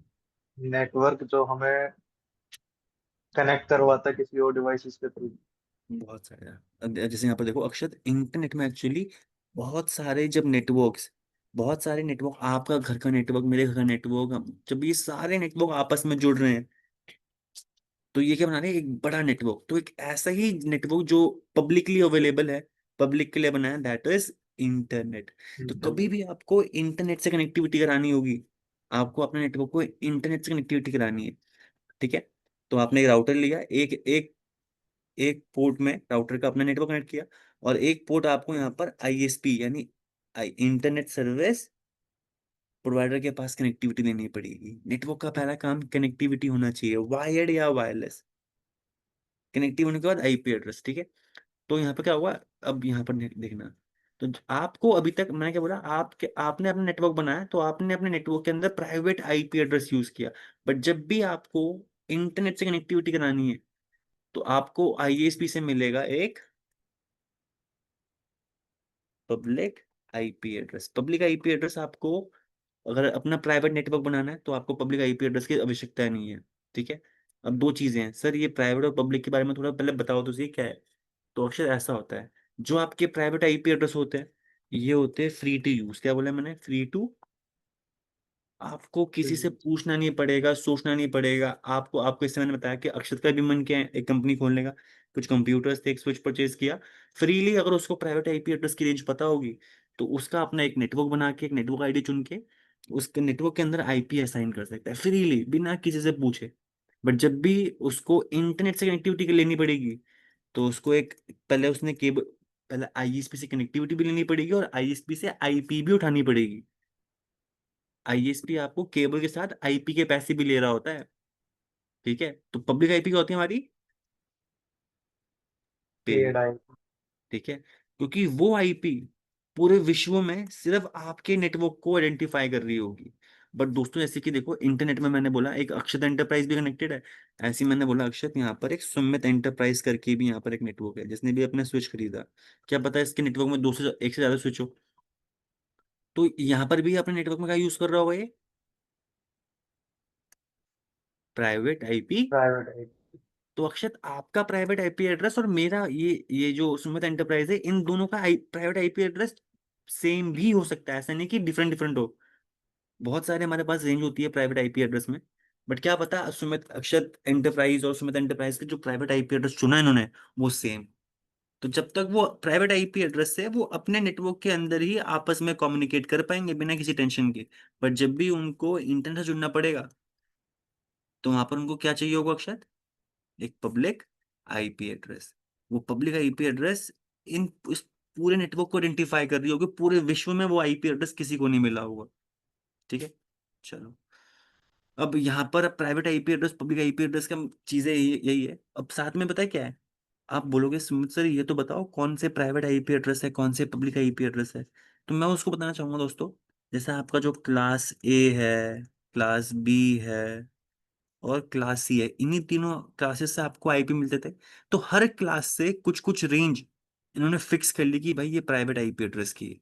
नेटवर्क जो हमें कनेक्ट करवाता है किसी और डिवाइसेस के थ्रू। बहुत सारे अब जैसे यहाँ पर देखो अक्षत, इंटरनेट में एक्चुअली बहुत सारे जब नेटवर्क्स, बहुत सारे नेटवर्क, आपका घर का नेटवर्क, मेरे घर का नेटवर्क, जब ये सारे नेटवर्क आपस में जुड़ रहे हैं तो ये क्या बना रहे हैं, एक बड़ा नेटवर्क। तो एक ऐसा ही नेटवर्क जो पब्लिकली अवेलेबल है, पब्लिक के लिए बना है, दैट इज इंटरनेट। तो कभी इंटरनेट। भी आपको इंटरनेट से कनेक्टिविटी करानी होगी, आपको अपने नेटवर्क को इंटरनेट से कनेक्टिविटी करानी है, ठीक है। तो आपने एक राउटर लिया, एक एक एक पोर्ट में राउटर का अपना नेटवर्क कनेक्ट किया, और एक पोर्ट आपको यहाँ पर आईएसपी यानी इंटरनेट सर्विस प्रोवाइडर के पास कनेक्टिविटी देनी पड़ेगी। नेटवर्क का पहला काम कनेक्टिविटी होना चाहिए, वायर्ड या वायरलेस। कनेक्टिव होने के बाद आईपी एड्रेस, ठीक है। तो यहाँ पर क्या हुआ, अब यहाँ पर देखना, तो आपको अभी तक मैंने क्या बोला, आपके आपने अपना नेटवर्क बनाया तो आपने अपने नेटवर्क के अंदर प्राइवेट आईपी एड्रेस यूज किया। बट जब भी आपको इंटरनेट से कनेक्टिविटी करानी है तो आपको आईएसपी से मिलेगा एक public IP address. Public IP address आपको, अगर अपना प्राइवेट नेटवर्क बनाना है तो आपको पब्लिक आईपी एड्रेस की आवश्यकता नहीं है, ठीक है। अब दो चीजें हैं सर, ये प्राइवेट और पब्लिक के बारे में थोड़ा पहले बताओ तो सही क्या है। तो अक्सर ऐसा होता है, जो आपके प्राइवेट आईपी एड्रेस होते हैं ये होते हैं फ्री टू यूज। क्या बोला मैंने, फ्री टू। आपको किसी से पूछना नहीं पड़ेगा, सोचना नहीं पड़ेगा। आपको इससे मैंने बताया कि अक्षत का भी मन किया है एक कंपनी खोलने का, कुछ कंप्यूटर्स थे, एक स्विच परचेज किया फ्रीली। अगर उसको प्राइवेट आईपी एड्रेस की रेंज पता होगी तो उसका अपना एक नेटवर्क बना के, एक नेटवर्क आईडी चुन के उसके नेटवर्क के अंदर आईपी असाइन कर सकता है फ्रीली, बिना किसी से पूछे। बट जब भी उसको इंटरनेट से कनेक्टिविटी लेनी पड़ेगी तो उसको एक, पहले उसने केबल, पहले आईएसपी से कनेक्टिविटी भी लेनी पड़ेगी और आईएसपी से आईपी भी उठानी पड़ेगी। आईएसपी आपको केबल के साथ आईपी के पैसे भी ले रहा होता है, ठीक है। तो पब्लिक आईपी क्या होती है हमारी, पेड पेड, आए। ठीक है। क्योंकि वो आईपी पूरे विश्व में सिर्फ आपके नेटवर्क को आइडेंटिफाई कर रही होगी। बट दोस्तों जैसे कि देखो इंटरनेट में मैंने बोला एक अक्षत एंटरप्राइज भी कनेक्टेड है, ऐसे ही मैंने बोला अक्षत यहाँ पर एक सुमित एंटरप्राइज करके भी यहाँ पर एक नेटवर्क है, जिसने भी अपना स्विच खरीदा। क्या पता है इसके नेटवर्क में दो से एक से ज्यादा स्विच हो। तो यहाँ पर भी अपने नेटवर्क में क्या यूज कर रहा होगा ये, प्राइवेट आईपी। प्राइवेट आए। तो अक्षत आपका प्राइवेट आईपी एड्रेस और मेरा ये जो सुमित एंटरप्राइज है, इन दोनों का प्राइवेट आईपी एड्रेस सेम भी हो सकता है, ऐसा नहीं कि डिफरेंट डिफरेंट हो। बहुत सारे हमारे पास रेंज होती है प्राइवेट आईपी एड्रेस में। बट क्या पता सुमित अक्षत एंटरप्राइज और सुमित एंटरप्राइज के जो प्राइवेट आईपी एड्रेस चुना है इन्होंने वो सेम। तो जब तक वो प्राइवेट आईपी एड्रेस से वो अपने नेटवर्क के अंदर ही आपस में कम्युनिकेट कर पाएंगे बिना किसी टेंशन के। बट जब भी उनको इंटरनेट से जुड़ना पड़ेगा तो वहां पर उनको क्या चाहिए होगा अक्षत, एक पब्लिक आईपी एड्रेस। वो पब्लिक आईपी एड्रेस इन इस पूरे नेटवर्क को आइडेंटिफाई कर रही होगी, पूरे विश्व में वो आईपी एड्रेस किसी को नहीं मिला होगा, ठीक है। चलो, अब यहाँ पर private IP address public IP address का चीजें यही है। अब साथ में पता है क्या है, आप बोलोगे सुमित सर ये तो बताओ कौन से प्राइवेट आईपी एड्रेस है, कौन से पब्लिक आईपी एड्रेस है। तो मैं उसको बताना चाहूंगा दोस्तों, जैसे आपका जो क्लास ए है, क्लास बी है और क्लास सी है, इन्हीं तीनों क्लासेस से आपको आईपी मिलते थे। तो हर क्लास से कुछ कुछ रेंज इन्होंने फिक्स कर ली कि भाई ये प्राइवेट आईपी एड्रेस की है,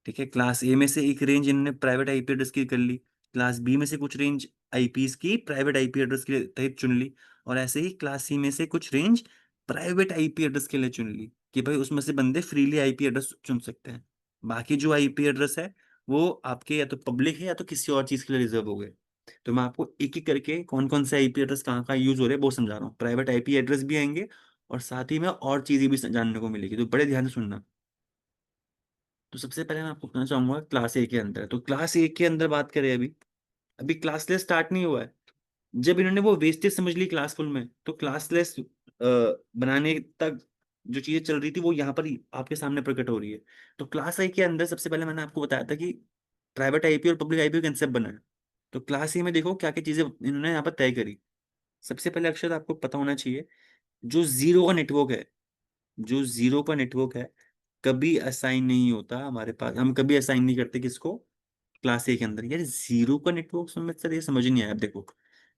ठीक है। क्लास ए में से एक रेंज इन्होंने प्राइवेट आईपी एड्रेस की कर ली, क्लास बी में से कुछ रेंज आईपीस की प्राइवेट आईपी एड्रेस के तहत चुन ली, और ऐसे ही क्लास सी में से कुछ रेंज प्राइवेट आईपी एड्रेस के लिए चुन ली कि भाई उसमें से बंदे फ्रीली आईपी एड्रेस चुन सकते हैं। बाकी जो आईपी एड्रेस है वो आपके या तो पब्लिक है या तो किसी और चीज के लिए रिजर्व हो गए। तो मैं आपको एक एक करके कौन कौन से आईपी एड्रेस कहाँ कहाँ यूज हो रहे हैं वो समझा रहा हूँ। प्राइवेट आईपी एड्रेस भी आएंगे और साथ ही में और चीजें भी जानने को मिलेगी, तो बड़े ध्यान से सुनना। तो सबसे पहले मैं आपको कहना चाहूंगा क्लास ए के अंदर, तो क्लास ए के अंदर बात करें, अभी अभी क्लासलेस स्टार्ट नहीं हुआ है। जब इन्होंने वो वेस्टेज समझ ली क्लासफुल में तो क्लासलेस बनाने तक जो चीजें चल रही थी वो यहाँ पर ही आपके सामने प्रकट हो रही है। तो क्लास ए के अंदर सबसे पहले मैंने आपको बताया था कि प्राइवेट आईपी और पब्लिक आईपी कंसेप्ट बना है। तो क्लास ए में देखो क्या क्या चीजें इन्होंने यहाँ पर तय करी। सबसे पहले अक्षर आपको पता होना चाहिए, जो जीरो का नेटवर्क है, जो जीरो का नेटवर्क है कभी असाइन नहीं होता हमारे पास, हम कभी असाइन नहीं करते किसको, क्लास ए के अंदर। यार जीरो का नेटवर्क समझ सर, ये समझ नहीं आया। अब देखो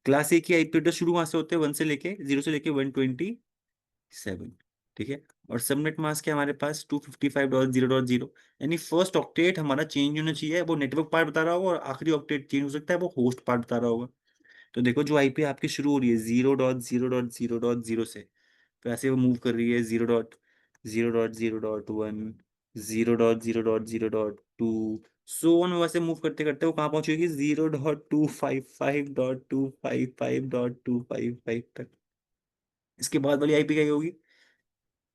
क्लास ए की आईपी एड्रेस शुरू वहां से होते हैं 1 से लेके 0 से लेके 127। ठीक है। और सबनेट मास्क है हमारे पास 255.0.0, यानी फर्स्ट ऑक्टेट हमारा चेंज होना चाहिए, वो नेटवर्क पार्ट बता रहा होगा, और आखिरी ऑक्टेट चेंज हो सकता है, वो होस्ट पार्ट बता रहा होगा। तो देखो जो आईपी आपकी शुरू हो रही है 0.0.0.0 से, तो ऐसे वो मूव कर रही है 0.0.0.1, 0.0.0.2, सो ऑन, वैसे मूव करते करते वो कहाँ पहुंचेगी 0.255.255.255 तक। इसके बाद वाली आईपी क्या होगी,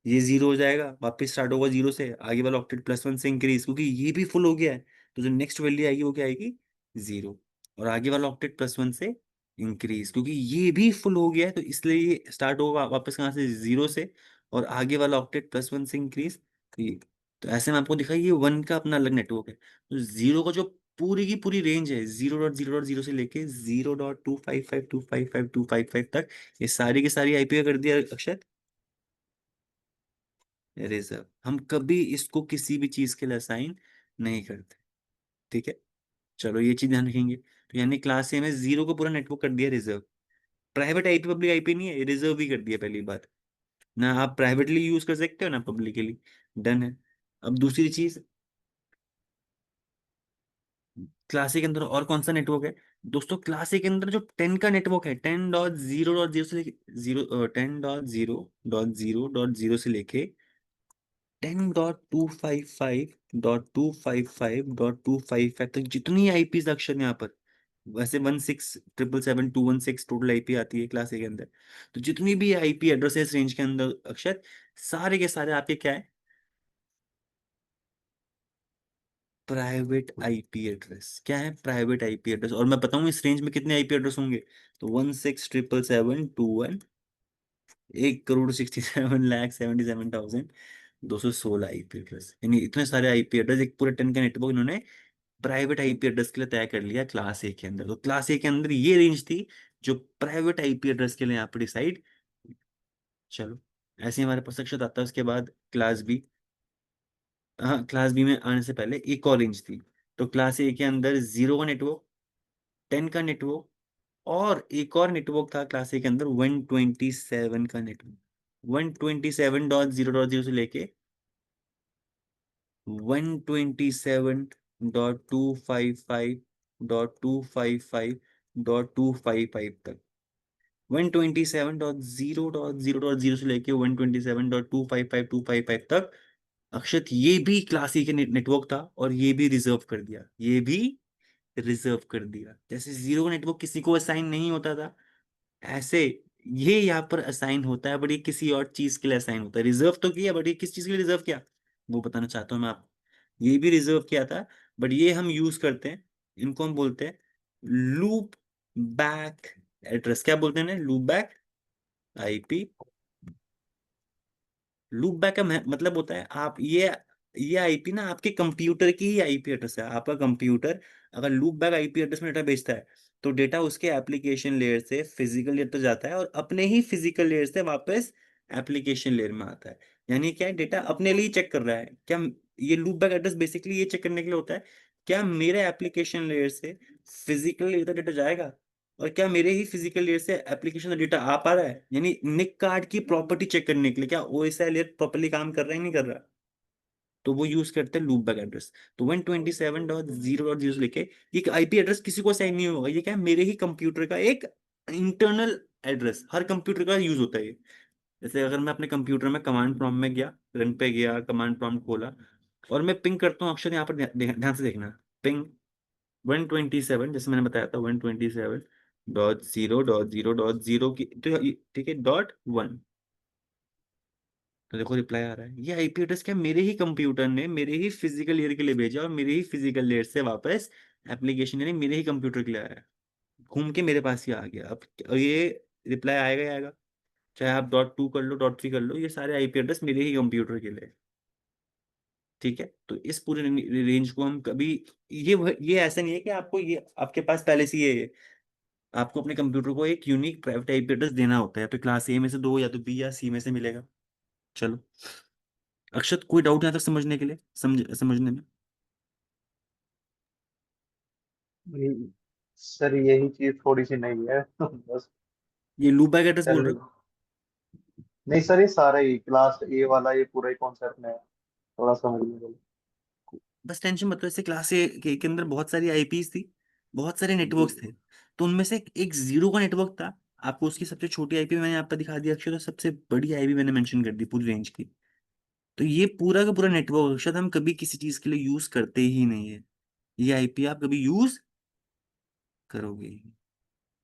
ये जीरो हो जाएगा, वापस स्टार्ट होगा जीरो से, आगे वाला ऑक्टेट +1 से इंक्रीज, क्योंकि ये भी फुल हो गया है। तो जो नेक्स्ट वैल्यू आएगी वो क्या आएगी, जीरो। और आगे वाला ऑक्टेट +1 से इंक्रीज, क्योंकि ये भी फुल हो गया है, तो इसलिए ये स्टार्ट होगा वापस कहाँ से, जीरो से, और आगे वाला ऑक्टेट +1 से इंक्रीज। ये, तो ऐसे में आपको दिखा ये वन का अपना अलग नेटवर्क है। तो जीरो का जो पूरी की पूरी रेंज है 0.0.0 से लेके 0.255.255.255 तक, ये सारी की सारी आईपी कर दिया अक्षर रिजर्व। हम कभी इसको किसी भी चीज के लिए असाइन नहीं करते। ठीक है, चलो ये चीज ध्यान रखेंगे। तो यानी क्लास ए में जीरो को पूरा नेटवर्क कर दिया reserve. Private IP public IP नहीं है, रिजर्व भी कर दिया पहली बात। ना आप प्राइवेटली यूज कर सकते हो ना पब्लिकली, डन है। अब दूसरी चीज, क्लास ए के अंदर और कौन सा नेटवर्क है दोस्तों, क्लास ए के अंदर जो 10 का नेटवर्क है, 10.0.0 से लेके जीरो 10.0.0.0 से लेके 10.255.255.255 तक जितनी आईपी अक्षर यहाँ पर, वैसे 16 777 7 216 टोटल आईपी आती है क्लास ए के अंदर। तो जितनी भी आईपी एड्रेसेस रेंज के अंदर अक्षर, सारे के सारे आपके क्या है, प्राइवेट आईपी एड्रेस। क्या है, प्राइवेट आईपी एड्रेस। और मैं बताऊं इस रेंज में कितने आईपी एड्रेस होंगे, तो 16 777 2 1 1,67,77,216 आईपी एड्रेस, यानी इतने सारे आईपी एड्रेस, एक पूरे 10 का नेटवर्क इन्होंने प्राइवेट आईपी एड्रेस के लिए तय कर लिया क्लास ए के अंदर। तो क्लास ए के अंदर ये रेंज थी जो प्राइवेट आईपी एड्रेस के लिए यहाँ पर डिसाइड। चलो, ऐसे ही हमारे पास अक्षर आता है उसके बाद क्लास बी। हाँ, क्लास बी में आने से पहले एक और रेंज थी। तो क्लास ए के अंदर जीरो का नेटवर्क, 10 का नेटवर्क, और एक और नेटवर्क था क्लास ए के अंदर 127 का नेटवर्क। 127.0.0 से लेके 127.255.255.255 तक। 127.0.0.0 से लेके 127.255.255 तक अक्षत, ये भी क्लास ई के नेटवर्क था, और ये भी रिजर्व कर दिया, ये भी रिजर्व कर दिया। जैसे जीरो का नेटवर्क किसी को असाइन नहीं होता था, ऐसे ये यहाँ पर असाइन होता है, बट ये किसी और चीज के लिए असाइन होता है। रिजर्व तो किया, बट ये किस चीज के लिए रिजर्व किया, वो बताना चाहता हूँ मैं आपको। ये भी रिजर्व किया था, बट ये हम यूज करते हैं, इनको हम बोलते हैं लूप बैक एड्रेस। क्या बोलते हैं ना, loop back IP. Loop back का मतलब होता है, आप ये आईपी ना आपके कंप्यूटर की ही आईपी एड्रेस है। आपका कंप्यूटर अगर लूप बैक आईपी एड्रेस में डेटा भेजता है, तो डेटा उसके एप्लीकेशन लेयर से फिजिकल लेयर तक जाता है, और अपने ही फिजिकल लेयर से वापस एप्लीकेशन लेयर में आता है। यानी क्या है, डेटा अपने लिए चेक कर रहा है क्या। ये लूप बैक एड्रेस बेसिकली ये चेक करने के लिए होता है, क्या मेरे एप्लीकेशन लेयर से फिजिकल लेयर तक डेटा जाएगा, और क्या मेरे ही फिजिकल लेयर से एप्लीकेशन का डेटा आ पा रहा है, यानी निक कार्ड की प्रॉपर्टी चेक करने के लिए, क्या ओएसआई लेयर प्रॉपर्ली काम कर रहा है नहीं कर रहा। तो वो यूज करते हैं लूप बैक एड्रेस। तो 127.0.0 से लेके, ये आईपी एड्रेस किसी को असाइन नहीं होगा, ये क्या है, मेरे ही कंप्यूटर का एक इंटरनल एड्रेस, हर कंप्यूटर का यूज होता है ये। जैसे अगर मैं अपने कंप्यूटर में कमांड प्रॉम्प्ट में गया, रन पे गया, कमांड प्रॉम्प्ट खोला, और मैं पिंग करता हूँ अक्षर, यहाँ पर ध्यान से देखना, पिंग 127, जैसे मैंने बताया था 127.0.0.0 की, तो ठीक है, .1। तो देखो रिप्लाई आ रहा है, ये आईपी एड्रेस क्या मेरे ही कंप्यूटर ने मेरे ही फिजिकल लेयर के लिए भेजा, और मेरे ही फिजिकल लेयर से वापस एप्लीकेशन यानी मेरे ही कंप्यूटर के लिए आया, घूम के मेरे पास ही आ गया। अब ये रिप्लाई आएगा ही आएगा, चाहे आप .2 कर लो, .3 कर लो, ये सारे आईपी एड्रेस मेरे ही कंप्यूटर के लिए। ठीक है, तो इस पूरे रेंज को हम कभी, ये ऐसा नहीं है कि आपको ये आपके पास पहले से ये, आपको अपने कंप्यूटर को एक यूनिक प्राइवेट आईपी एड्रेस देना होता है, तो क्लास ए में से दो, या तो बी या सी में से मिलेगा। चलो, अक्षत कोई डाउट यहाँ तक समझने के लिए, समझने में। ये- सर यही चीज थोड़ी सी नहीं है बस। ये लूप बैक एड्रेस बोल चल, रहे हो। नहीं सर, ये सारा ही क्लास ए वाला ये पूरा ही कॉन्सेप्ट में है, थोड़ा समझ लीजिए। बस टेंशन मत लो, ऐसे क्लास ए के अंदर बहुत सारी आईपीस थी, बहुत सारे नेटवर्क्स थे। तो उनमें से एक जीरो का नेटवर्क था। आपको उसकी सबसे छोटी आईपी मैंने यहाँ पर दिखा दिया अक्षय, तो सबसे बड़ी आईपी मैंने मेंशन कर दी पूरी रेंज की। तो ये पूरा का पूरा नेटवर्क अक्षय हम कभी किसी चीज के लिए यूज करते ही नहीं है। ये आईपी आप कभी यूज करोगे ही।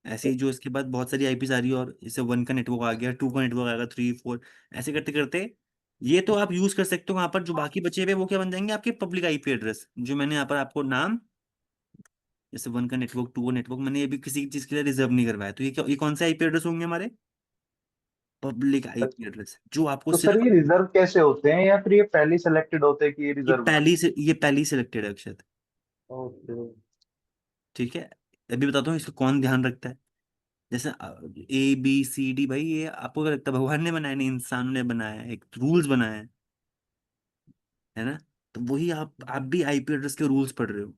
ऐसे ही जो इसके बाद बहुत सारी आईपीस आ रही है, और जैसे वन का नेटवर्क आ गया, टू का नेटवर्क आएगा, थ्री फोर, ऐसे करते करते ये तो आप यूज कर सकते हो। वहां पर जो बाकी बचे हुए वो क्या बन जाएंगे, आपके पब्लिक आईपी एड्रेस, जो मैंने यहाँ पर आपको नाम, जैसे वन का नेटवर्क, टू का नेटवर्क, मैंने ये भी किसी चीज के लिए रिजर्व नहीं करवाया। तो ये क्या, ये कौन से आईपी एड्रेस होंगे हमारे, पब्लिक आईपी एड्रेस, जो आपको तो सर सिर्फ, ये रिजर्व कैसे होते हैं, या फिर ये पहले सेलेक्टेड होते हैं कि ये रिजर्व है? ये पहली सिलेक्टेड है अक्षत। ओके। ठीक है, अभी बताता हूँ इसका कौन ध्यान रखता है। जैसे ABCD, भाई ये आपको क्या लगता है भगवान ने बनाया? नहीं, इंसान ने बनाया है, एक रूल्स बनाया है ना। तो वही आप भी आईपी एड्रेस के रूल्स पढ़ रहे हो,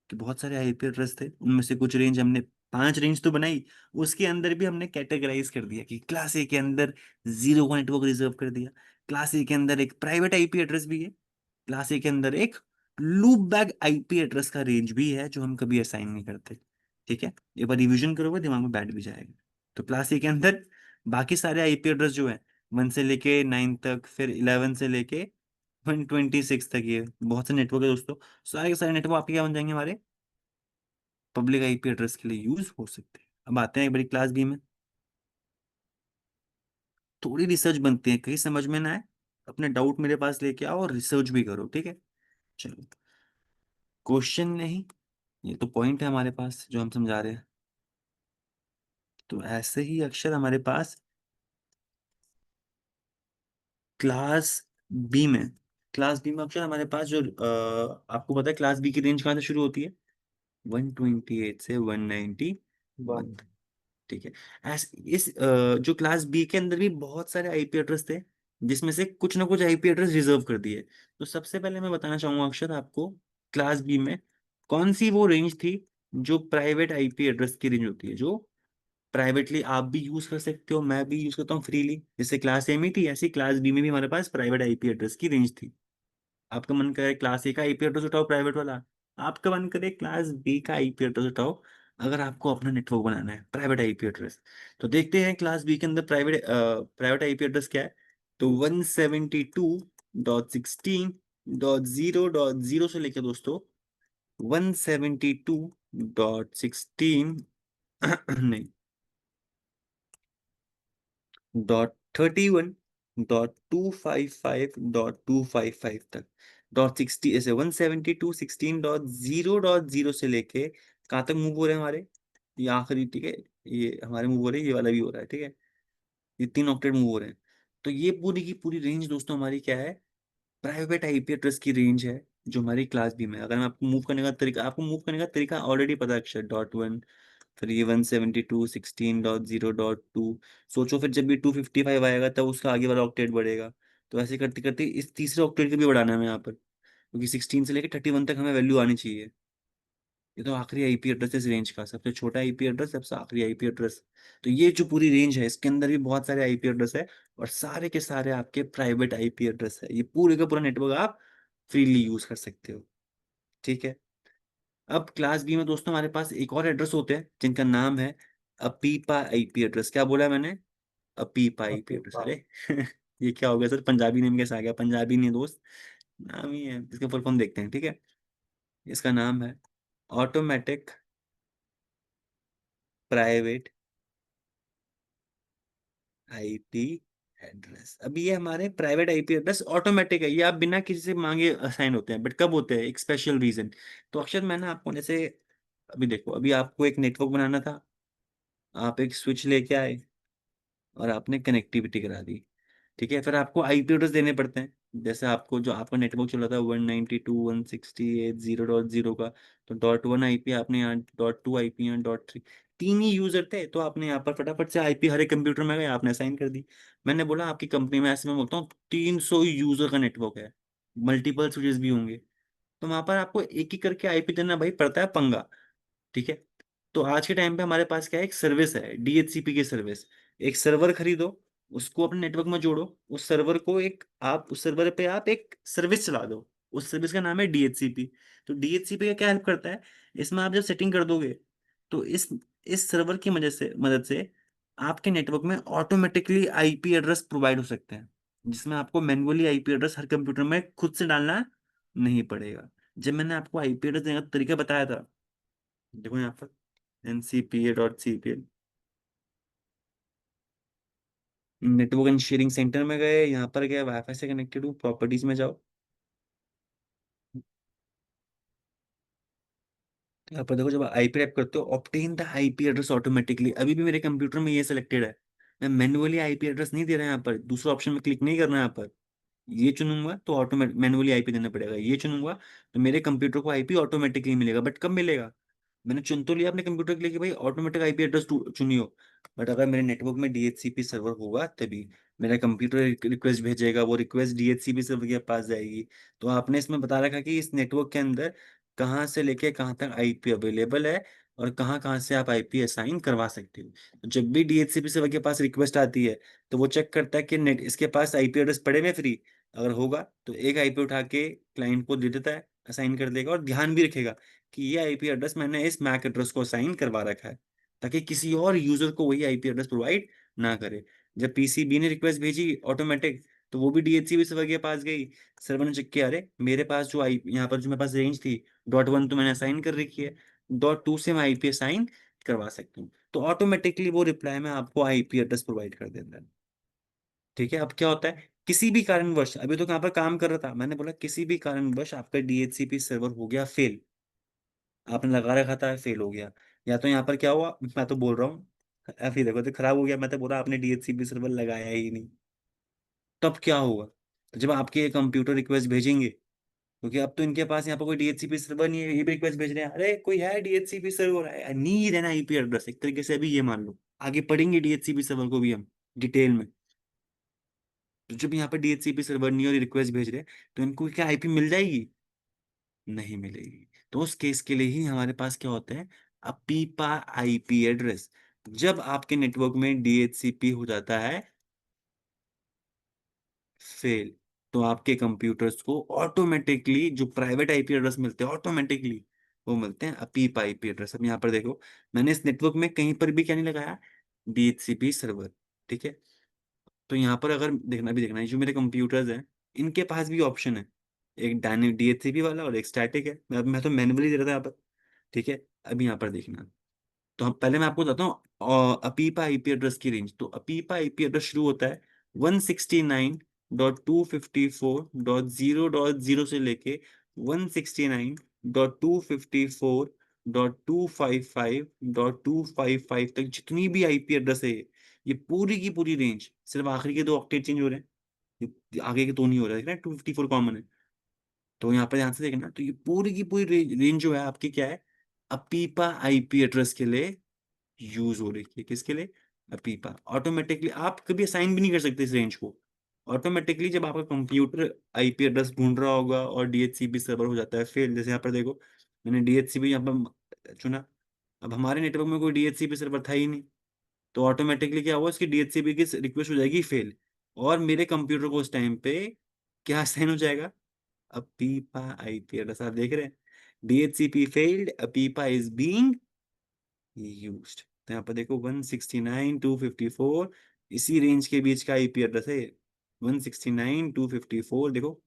कि बहुत सारे आईपी एड्रेस थे, उनमें से कुछ रेंज हमने, 5 रेंज तो बनाई, उसके अंदर भी हमने कैटेगराइज कर दिया कि क्लास ए के अंदर जीरो का नेटवर्क रिजर्व कर दिया, क्लास ए के अंदर एक प्राइवेट आईपी एड्रेस भी है, क्लास ए के अंदर एक लूप बैक आईपी एड्रेस का रेंज भी है, जो हम कभी असाइन नहीं करते। ठीक है, एक बार रिवीजन करोगे दिमाग में बैठ भी जाएगा। तो क्लास ए के अंदर बाकी सारे आईपी एड्रेस जो है, 1 से लेके 9 तक, फिर 11 से लेके 126 तक, ये बहुत से नेटवर्क है दोस्तों। सारे के सारे नेटवर्क आपके क्या बन जाएंगे, हमारे पब्लिक आईपी एड्रेस के लिए यूज हो सकते हैं। अब आते हैं एक बड़ी क्लास बी में। थोड़ी रिसर्च बनती है, कहीं समझ में ना आए, अपने डाउट मेरे पास लेके आओ और रिसर्च भी करो, ठीक है। चलो, क्वेश्चन नहीं, ये तो पॉइंट है हमारे पास जो हम समझा रहे हैं। तो ऐसे ही अक्षर हमारे पास क्लास बी में, क्लास बी में अक्षर हमारे पास जो आपको पता है क्लास बी की रेंज कहाँ से शुरू होती है, 128 से 191। वन। ठीक है, इस जो क्लास बी के अंदर भी बहुत सारे आईपी एड्रेस थे, जिसमें से कुछ ना कुछ आईपी एड्रेस रिजर्व कर दिए। तो सबसे पहले मैं बताना चाहूंगा अक्षर आपको, क्लास बी में कौन सी वो रेंज थी जो प्राइवेट आईपी एड्रेस की रेंज होती है, जो प्राइवेटली आप भी यूज कर सकते हो, मैं भी यूज करता हूँ फ्रीली, जैसे क्लास ए में थी, ऐसी क्लास बी में भी हमारे पास प्राइवेट आईपी एड्रेस की रेंज थी। आपका मन करे क्लास ए का आईपी एड्रेस उठाओ प्राइवेट वाला, आपका मन करे क्लास बी का आईपी एड्रेस उठाओ, अगर आपको अपना नेटवर्क बनाना है प्राइवेट आईपी एड्रेस। तो देखते हैं क्लास बी के अंदर प्राइवेट आईपी एड्रेस क्या है। तो 172.16.0.0 से लेकर दोस्तों 172.16 नहीं, .31.255.255 तक, .60 ऐसे 172.16.0.0 से लेके कहाँ तक मूव हो रहे हैं हमारे, ये आखिरी, ठीक है, ये हमारे मूव हो रहे हैं, ये वाला भी हो रहा है, ठीक है, ये 3 ऑक्टेट मूव हो रहे हैं। तो ये पूरी की पूरी रेंज दोस्तों हमारी क्या है, प्राइवेट आईपी एड्रेस की रेंज है, जो हमारी क्लास बी में। अगर मैं आपको मूव करने का तरीका, आपको मूव करने का तरीका ऑलरेडी पता है अक्षर, .1, फिर ये 172.16.0.2, सोचो फिर जब भी 255 आएगा तब उसका आगे वाला ऑक्टेट बढ़ेगा। तो ऐसे करते करते इस तीसरे ऑक्टेट को भी बढ़ाना है हमें यहाँ पर, क्योंकि 16 से लेकर 31 तक हमें वैल्यू आनी चाहिए। ये तो आखिरी आईपी एड्रेस है इस रेंज का, सबसे छोटा आईपी एड्रेस, सबसे आखिरी आईपी एड्रेस। तो ये जो पूरी रेंज है इसके अंदर भी बहुत सारे आईपी एड्रेस है, और सारे के सारे आपके प्राइवेट आईपी एड्रेस है। ये पूरे का पूरा नेटवर्क आप फ्रीली यूज कर सकते हो, ठीक है। अब क्लास बी में दोस्तों हमारे पास एक और एड्रेस होते हैं जिनका नाम है अपीपा आईपी एड्रेस। क्या बोला मैंने, अपीपा आईपी ओके। एड्रेस, अरे ये क्या हो गया सर, पंजाबी नेम कैसे आ गया, पंजाबी नहीं दोस्त, नाम ही है, इसका फुल फॉर्म देखते हैं, ठीक है। इसका नाम है ऑटोमेटिक प्राइवेट आईपी एड्रेस। अब ये हमारे प्राइवेट आईपी एड्रेस ऑटोमेटिक है, ये आप बिना किसी से मांगे असाइन होते हैं, बट कब होते हैं, एक स्पेशल रीजन। तो अक्षर मैंने आपको जैसे, अभी देखो, अभी आपको एक नेटवर्क बनाना था, आप एक स्विच लेके आए और आपने कनेक्टिविटी करा दी, ठीक है, फिर आपको आईपी एड्रेस देने पड़ते हैं। जैसे आपको जो आपका नेटवर्क चल रहा था 192.168.0.0 का, तो .1 आईपी आपने यहाँ, .2 आईपी यहाँ, .3, तीन ही यूजर थे, तो आपने यहाँ पर फटाफट से आईपी हर एक कंप्यूटर में गए, आपने असाइन कर दी। मैंने बोला आपकी कंपनी में, ऐसे मैं बोलता हूँ 300 यूजर का नेटवर्क है, मल्टीपल स्विचेस भी होंगे, तो वहां पर आपको एक एक करके आईपी देना भाई पड़ता है पंगा, ठीक है। तो आज के टाइम पे हमारे पास क्या है, एक सर्विस है, डीएचसीपी की सर्विस। एक सर्वर खरीदो, उसको अपने नेटवर्क में जोड़ो, उस सर्वर को एक आप उस सर्वर पे आप एक सर्विस चला दो, उस सर्विस का नाम है डीएचसीपी। तो डीएचसीपी का क्या हेल्प करता है, इसमें आप जब सेटिंग कर दोगे तो इस सर्वर की मदद से आपके नेटवर्क में ऑटोमेटिकली आईपी एड्रेस प्रोवाइड हो सकते हैं, जिसमें आपको मैन्युअली आईपी एड्रेस हर कंप्यूटर में खुद से डालना नहीं पड़ेगा। जब मैंने आपको आईपी एड्रेस देने का तरीका बताया था, देखो यहाँ पर NCPA.cpl, network and sharing centre में गए, यहाँ पर गए वाईफाई से कनेक्टेड हूँ, प्रॉपर्टीज में जाओ, तो यहाँ पर देखो जब आईपी टाइप करते हो obtain the IP address automatically, अभी भी मेरे कंप्यूटर में ये सिलेक्टेड है, मैं मैन्युअली आईपी एड्रेस नहीं दे रहा यहाँ पर, दूसरा ऑप्शन में क्लिक नहीं करना यहाँ पर, ये चुनूंगा तो ऑटोमेटिक मैन्युअली आईपी देना पड़ेगा, ये चुनूंगा तो मेरे कंप्यूटर को आईपी ऑटोमेटिकली मिलेगा। बट कब मिलेगा, मैंने चुन तो लिया अपने कंप्यूटर के लिए कि भाई ऑटोमेटिक आईपी एड्रेस चुनियो, बट अगर मेरे नेटवर्क में डीएचसीपी सर्वर होगा तभी मेरा कंप्यूटर रिक्वेस्ट भेजेगा, वो रिक्वेस्ट डीएचसीपी सर्वर के पास जाएगी। तो आपने इसमें बता रखा कि इस नेटवर्क के अंदर कहाँ से लेके कहाँ तक आईपी अवेलेबल है और कहाँ कहाँ से आप आईपी असाइन करवा सकते हो। तो जब भी डीएचसीपी सर्वर के पास रिक्वेस्ट आती है तो वो चेक करता है कि नेट इसके पास आईपी एड्रेस पड़े में फ्री, अगर होगा तो एक आईपी उठा के क्लाइंट को दे देता है, असाइन कर देगा, और ध्यान भी रखेगा कि ये आईपी एड्रेस मैंने इस मैक एड्रेस को असाइन करवा रखा है, ताकि किसी और यूजर को वही आईपी एड्रेस प्रोवाइड ना करे। जब पीसीबी ने रिक्वेस्ट भेजी ऑटोमेटिक, तो वो भी डीएचसीपी सर्वर के पास गई, सर्वर ने चेक किया अरे मेरे पास जो आई यहाँ पर जो मेरे पास रेंज थी .1 तो मैंने असाइन कर रखी है, .2 से मैं आईपी असाइन करवा सकता हूँ, तो ऑटोमेटिकली वो रिप्लाई में आपको आईपी एड्रेस प्रोवाइड कर देता है। ठीक है, अब क्या होता है, किसी भी कारणवश, अभी तो यहाँ पर काम कर रहा था, मैंने बोला किसी भी कारणवश आपका डीएचसीपी सर्वर हो गया फेल, आपने लगा रखा था फेल हो गया, या तो यहाँ पर क्या हुआ, मैं तो बोल रहा हूँ अभी देखो तो खराब हो गया, मैं तो बोल रहा आपने डीएचसीपी सर्वर लगाया ही नहीं, तब क्या होगा, तो जब आपके ये कंप्यूटर रिक्वेस्ट भेजेंगे, क्योंकि अब तो इनके पास यहाँ पर कोई डीएचसीपी सर्वर नहीं है, ये भी रिक्वेस्ट भेज रहे हैं अरे कोई है डीएचसीपी सर्वर है, नीड है ना आईपी एड्रेस, एक तरीके से अभी ये मान लो, आगे पढ़ेंगे डीएचसीपी सर्वर को भी हम डिटेल में। तो जब यहाँ पर डीएचसीपी सर्वर नहीं और रिक्वेस्ट भेज रहे हैं, तो इनको क्या आईपी मिल जाएगी, नहीं मिलेगी। तो उस केस के लिए ही हमारे पास क्या होता है, अपीपा आईपी एड्रेस। जब आपके नेटवर्क में डीएचसीपी हो जाता है फेल, तो आपके कंप्यूटर्स को ऑटोमेटिकली जो प्राइवेट आईपी एड्रेस मिलते हैं ऑटोमेटिकली वो मिलते हैं अपीपा आईपी एड्रेस। अब यहाँ पर देखो मैंने इस नेटवर्क में कहीं पर भी क्या नहीं लगाया, डीएचसीपी सर्वर। ठीक है, तो यहाँ पर अगर देखना है जो मेरे कंप्यूटर्स हैं इनके पास भी ऑप्शन है, एक डायनेमिक डीएचसीपी वाला और एक स्टैटिक है, मैं तो मैनुअली दे रहा था यहाँ पर। ठीक है, अभी यहाँ पर देखना, तो हम पहले मैं आपको बताता हूँ अपीपा आईपी एड्रेस की रेंज। तो अपीपा आईपी एड्रेस शुरू होता है 169.254.0.0 से लेके 169.254.255.255 तक, जितनी भी आईपी एड्रेस है ये पूरी की पूरी रेंज, सिर्फ आखिरी के दो ऑक्टेट चेंज हो रहे हैं, ये आगे के तो नहीं हो रहा है ना, 254 कॉमन है। तो यहाँ पर ध्यान से देखना, तो ये पूरी की पूरी रेंज जो है आपकी क्या है, अपीपा आईपी एड्रेस के लिए यूज हो रही है। किसके लिए, अपीपा। ऑटोमेटिकली आप कभी असाइन भी नहीं कर सकते इस रेंज को, ऑटोमेटिकली जब आपका कंप्यूटर आईपी एड्रेस ढूंढ रहा होगा और डीएचसीपी सर्वर हो जाता है फेल, जैसे यहाँ पर देखो मैंने डीएचसीपी यहाँ पर चुना, अब हमारे नेटवर्क में कोई डीएचसीपी सर्वर था ही नहीं, तो ऑटोमेटिकली क्या हुआ, इसकी डीएचसीपी की रिक्वेस्ट हो जाएगी फेल, और मेरे कंप्यूटर को उस टाइम पे क्या असाइन हो जाएगा, अपीपा आईपी एड्रेस। आप देख रहे हैं, DHCP failed, अपीपा is being used. तो यहाँ पर देखो 169.254, इसी रेंज के बीच का आईपी एड्रेस है, 169.254 देखो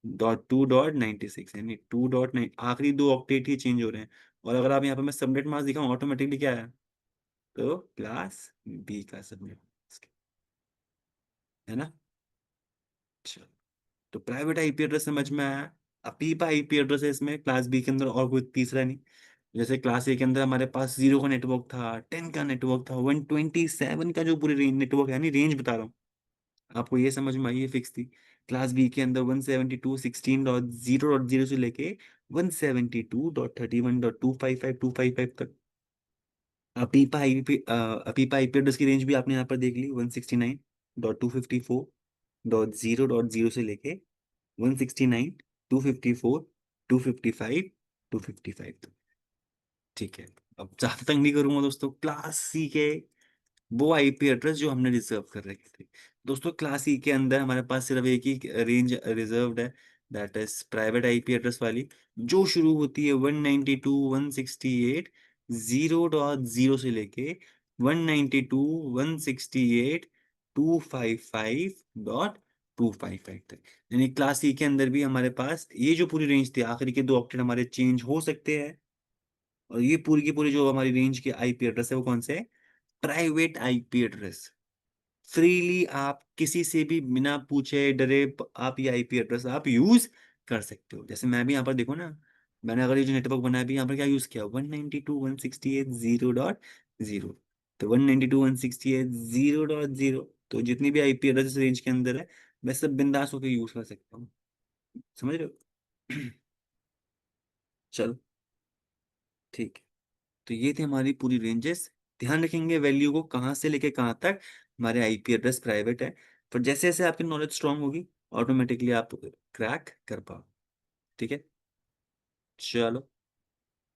.2.96, यानी 2.9, आखिरी दो ऑक्टेट ही चेंज हो रहे हैं। और अगर आप यहाँ पर मैं सबनेट मास्क दिखाऊं ऑटोमेटिकली क्या है, तो क्लास बी का सबनेट मास्क है ना। चलो, तो प्राइवेट आईपी एड्रेस समझ में आया, अपीपा आईपी एड्रेस है इसमें क्लास बी के अंदर, और कोई तीसरा नहीं। जैसे क्लास ए के अंदर हमारे पास 0 का नेटवर्क था, 10 का नेटवर्क था, 127 का जो पूरी रेंज नेटवर्क है, नहीं रेंज बता रहा हूँ, आपको ये समझ में आई, ये फिक्स थी। क्लास बी के अंदर 172.16.0.0 से लेके 172.31.255 तक। अपीपा आईपी एड्रेस की रेंज भी आपने यहाँ पर देख ली, 169.254.0.0 से लेके 169.254.255 तक। ठीक है, अब ज्यादा तंग नहीं करूंगा दोस्तों, क्लास सी के वो आईपी एड्रेस जो हमने रिजर्व कर रखे थे। दोस्तों क्लास ई के अंदर हमारे पास सिर्फ एक ही रेंज रिजर्व्ड है, that is private IP address वाली, जो शुरू होती है 192.168.0.0 से लेके 192.168.255.255 तक। यानी क्लास ई के अंदर भी हमारे पास ये जो पूरी रेंज थी, आखिरी के दो ऑक्टेट हमारे चेंज हो सकते हैं। और ये पूरी की पूरी जो हमारी रेंज के आईपी एड्रेस है वो कौन से है? Private IP address. फ्रीली आप किसी से भी बिना पूछे डरे आप ये आईपी एड्रेस आप यूज कर सकते हो। जैसे मैं भी यहाँ पर देखो ना, मैंने अगर ये जो नेटवर्क बनाया भी यहाँ पर क्या यूज किया, 192.168.0.0। तो 192.168.0.0, तो जितनी भी आईपी एड्रेस इस रेंज के अंदर है मैं सब बिंदास होकर यूज कर सकता हूँ। समझ रहे हो? चलो ठीक है। तो ये थी हमारी पूरी रेंजेस। ध्यान रखेंगे वैल्यू को कहाँ से लेके कहाँ तक हमारे आईपी एड्रेस प्राइवेट है। पर जैसे जैसे आपकी नॉलेज स्ट्रांग होगी ऑटोमेटिकली आप क्रैक कर पाओ। ठीक है। चलो,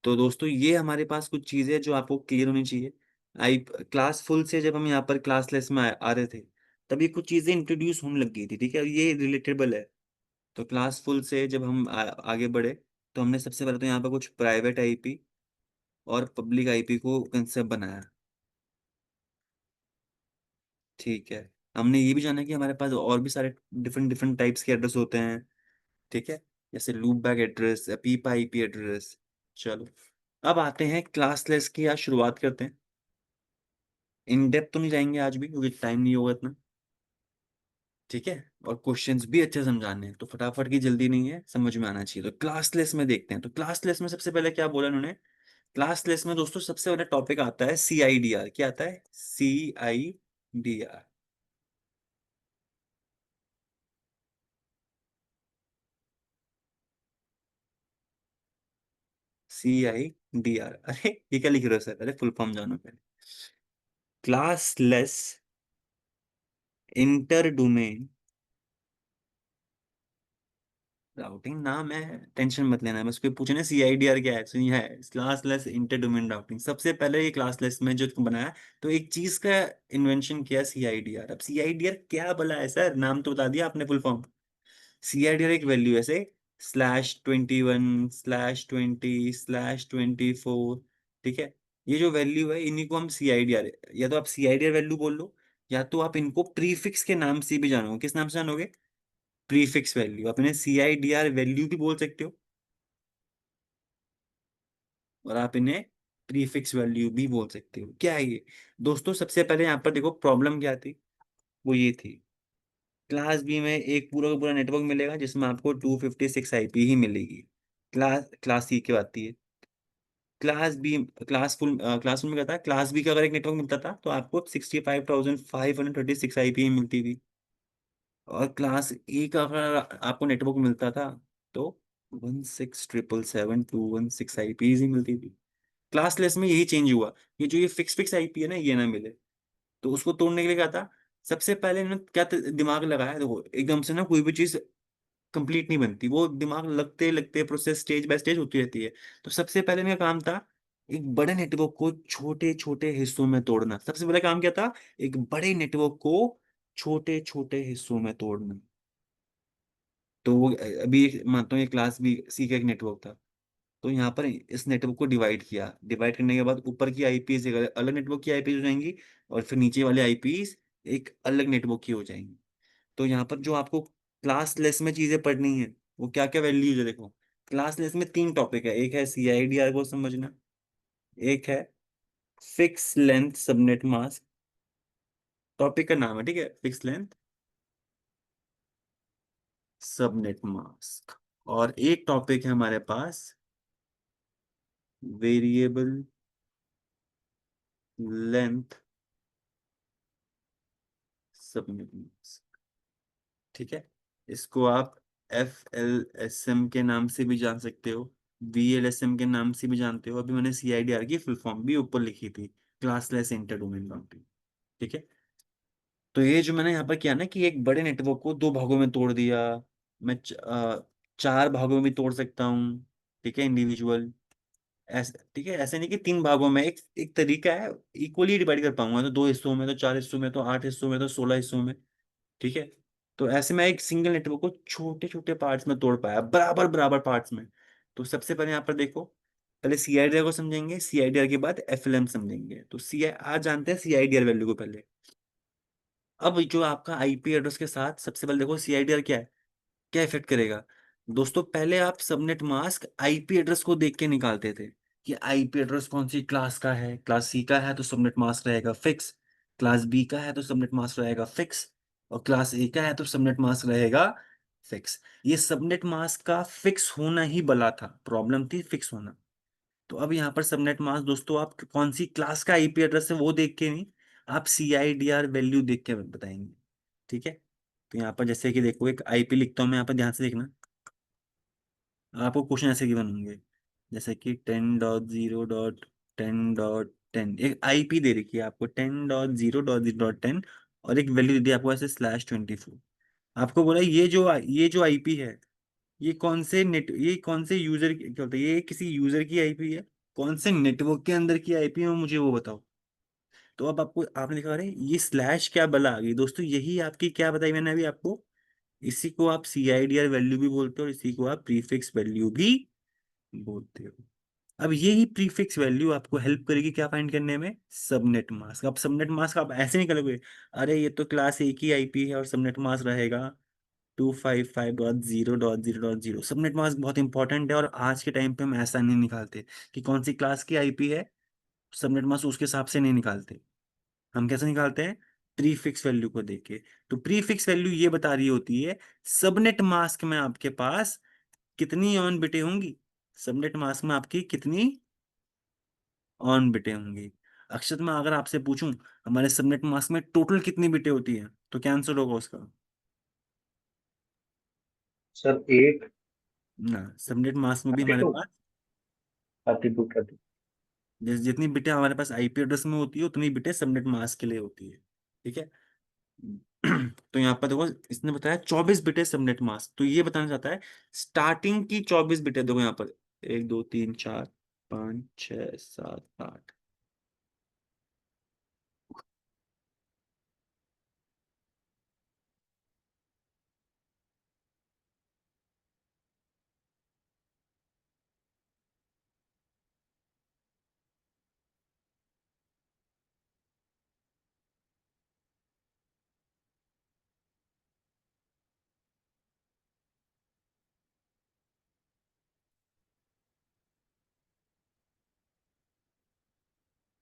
तो दोस्तों ये हमारे पास कुछ चीजें जो आपको क्लियर होनी चाहिए। आई क्लास फुल से जब हम यहाँ पर क्लासलेस में आ रहे थे, तब ये कुछ चीजें इंट्रोड्यूस होने लग गई थी। ठीक है, और ये रिलेटेबल है। तो क्लास फुल से जब हम आगे बढ़े, तो हमने सबसे पहले तो यहाँ पर कुछ प्राइवेट आईपी और पब्लिक आईपी को कंसेप्ट बनाया। ठीक है। हमने ये भी जाना कि हमारे पास और भी सारे डिफरेंट डिफरेंट टाइप्स के एड्रेस होते हैं। ठीक है, जैसे लूप बैक एड्रेस या पीपा आईपी एड्रेस। चलो, अब आते हैं क्लासलेस की। आज शुरुआत करते हैं। इन डेप्थ तो नहीं जाएंगे आज भी क्योंकि टाइम नहीं होगा इतना। ठीक है, और क्वेश्चंस भी अच्छे समझाने हैं, तो फटाफट की जल्दी नहीं है, समझ में आना चाहिए। तो क्लासलेस में देखते हैं। तो क्लासलेस में सबसे पहले क्या बोला उन्होंने? क्लासलेस में दोस्तों सबसे पहले टॉपिक आता है सी आई डी आर। क्या आता है? C I D R. C I D R, अरे ये क्या लिख रहे हो सर? अरे फुल फॉर्म जानो पहले। क्लासलेस इंटर डोमेन राउटिंग नाम है, टेंशन मत लेना। बस कोई पूछे ना सी आई डी आर क्या है, तो ये है क्लासलेस इंटर डोमेन राउटिंग। सबसे पहले ये क्लासलेस में जो बनाया, तो एक चीज का इन्वेंशन किया सी आई डी आर। अब सी आई डी आर क्या बोला है सर? नाम तो बता दिया आपने, full form. C I D R एक वैल्यू ऐसे /21/20/24। ठीक है, ये जो वैल्यू है इन्हीं को हम सी आई डी आर, या तो आप सी आई डी आर वैल्यू बोल लो, या तो आप इनको प्रीफिक्स के नाम से भी जानोगे। किस नाम से जानोगे? Prefix value. आप इन्हें C I D R value भी बोल सकते हो, और आप इन्हें प्रीफिक्स वैल्यू भी बोल सकते हो। क्या है ये? दोस्तों सबसे पहले यहाँ पर देखो प्रॉब्लम क्या थी, वो ये थी। क्लास बी में एक पूरा का पूरा नेटवर्क मिलेगा जिसमें आपको 256 आईपी ही मिलेगी। क्लास सी की बात है। क्लास बी क्लास फुल में क्या था, क्लास बी का अगर एक नेटवर्क मिलता था तो आपको 65,536 आईपी ही मिलती थी। और क्लास ए का अगर आपको नेटवर्क मिलता था तो 16,777,216 आईपी ही मिलती थी। क्लासलेस में यही चेंज हुआ, ये जो ये फिक्स फिक्स आईपी है ना, ये ना मिले। तो उसको तोड़ने के लिए क्या था? सबसे पहले इन्होंने क्या दिमाग लगाया, देखो एकदम से ना कोई भी चीज कंप्लीट नहीं बनती, वो दिमाग लगते लगते प्रोसेस स्टेज बाय स्टेज होती रहती है। तो सबसे पहले इनका काम था एक बड़े नेटवर्क को छोटे छोटे हिस्सों में तोड़ना। सबसे पहले काम क्या था? एक बड़े नेटवर्क को छोटे छोटे हिस्सों में तोड़ना। तो वो अभी मानता हूँ ये क्लास बी सी का एक नेटवर्क था, तो यहाँ पर इस नेटवर्क को डिवाइड किया। डिवाइड करने के बाद ऊपर की आईपीज एक अलग नेटवर्क की आईपीज हो जाएंगी, और फिर नीचे वाले आईपीज एक अलग नेटवर्क की हो जाएंगी। तो यहाँ पर जो आपको क्लास लेस में चीजें पढ़नी है, वो क्या क्या वैल्यूज है देखो। क्लास लेस में तीन टॉपिक है, एक है सी आई डी आर को समझना, एक है fix length subnet mask, topic का नाम है, ठीक है, फिक्स लेंथ सबनेट मास्क। और एक टॉपिक है हमारे पास वेरिएबल लेंथ सबनेट मास्क। ठीक है, इसको आप FLSM के नाम से भी जान सकते हो, VLSM के नाम से भी जानते हो। अभी मैंने CIDR की फुल फॉर्म भी ऊपर लिखी थी, क्लासलेस इंटर डोमेन राउटिंग। ठीक है, तो ये जो मैंने यहाँ पर किया ना कि एक बड़े नेटवर्क को दो भागों में तोड़ दिया, मैं चार भागों में भी तोड़ सकता हूँ। ठीक है, इंडिविजुअल। ऐसे ठीक है, ऐसे नहीं कि तीन भागों में, एक एक तरीका है। इक्वली डिवाइड कर पाऊंगा, तो दो हिस्सों में, तो चार हिस्सों में, तो आठ हिस्सों में, तो 16 हिस्सों में। ठीक है। तो ऐसे मैं एक सिंगल नेटवर्क को छोटे छोटे पार्ट्स में तोड़ पाया, बराबर बराबर पार्ट्स में। तो सबसे पहले यहाँ पर देखो, पहले सीआईडीआर को समझेंगे, सीआईडीआर के बाद एफएलएम समझेंगे। तो सी आज जानते हैं सीआईडीआर वैल्यू को पहले। अब जो आपका आईपी एड्रेस के साथ, सबसे पहले देखो सीआईडीआर क्या है, क्या इफेक्ट करेगा। दोस्तों पहले आप सबनेट मास्क आईपी एड्रेस को देख के निकालते थे कि आईपी एड्रेस कौन सी क्लास का है, क्लास सी का है तो सबनेट मास्क रहेगा फिक्स, क्लास बी का है तो सबनेट मास्क रहेगा फिक्स, और क्लास ए का है तो सबनेट मास्क रहेगा फिक्स। ये सबनेट मास्क का फिक्स होना ही बला था, प्रॉब्लम थी फिक्स होना। तो अब यहाँ पर सबनेट मास्क दोस्तों, आप कौन सी क्लास का आईपी एड्रेस है वो देख के नहीं, आप सीआईडीआर वैल्यू देख के बताएंगे। ठीक है। तो यहाँ पर जैसे कि देखो, एक आईपी लिखता हूँ मैं यहाँ पर, ध्यान से देखना। आपको क्वेश्चन ऐसे गिवन होंगे, जैसे कि 10.0.10.10, एक आईपी दे रखी है आपको 10.0.0.10, और एक वैल्यू दे दी आपको ऐसे /24। आपको बोला ये जो आईपी है, ये कौन से यूजर की क्या होता है, ये किसी यूजर की आईपी है, कौन से नेटवर्क के अंदर की आईपी है, मुझे वो बताओ। तो अब आपको, आपने देखा, अरे ये स्लैश क्या बला आ गई, दोस्तों यही आपकी क्या बताई मैंने अभी आपको, इसी को आप सीआईडीआर वैल्यू भी बोलते हो, और इसी को आप प्रीफिक्स वैल्यू भी बोलते हो। अब यही प्रीफिक्स वैल्यू आपको हेल्प करेगी क्या फाइंड करने में, सबनेट मास्क। अब सबनेट मास्क आप ऐसे नहीं करोगे, अरे ये तो क्लास एक ही आईपी है और सबनेट मास्क रहेगा 255.0.0.0। सबनेट मास्क बहुत इंपॉर्टेंट है, और आज के टाइम पे हम ऐसा नहीं निकालते कि कौन सी क्लास की आईपी है, सबनेट मास्क उसके हिसाब से नहीं निकालते। हम कैसे निकालते हैं, प्रीफिक्स वैल्यू को देख के। तो प्रीफिक्स वैल्यू ये बता रही होती है सबनेट मास्क में आपके पास कितनी ऑन बिटें होंगी, सबनेट मास्क में आपकी कितनी ऑन बिटें होंगी। अक्षत में अगर आपसे पूछूं हमारे सबनेट मास्क में टोटल कितनी बिटें होती है, तो क्या आंसर होगा उसका। सर 8। ना, सबनेट मास्क में भी थर्टी हमारे टू पास 32 30। जितनी बिटें हमारे पास आईपी एड्रेस में होती है, उतनी बिटें सबनेट मास्क के लिए होती है। ठीक है। तो यहाँ पर देखो, इसने बताया 24 बिटें सबनेट मास्क, तो ये बताना चाहता है स्टार्टिंग की 24 बिटें। देखो यहाँ पर 1 2 3 4 5 6 7 8।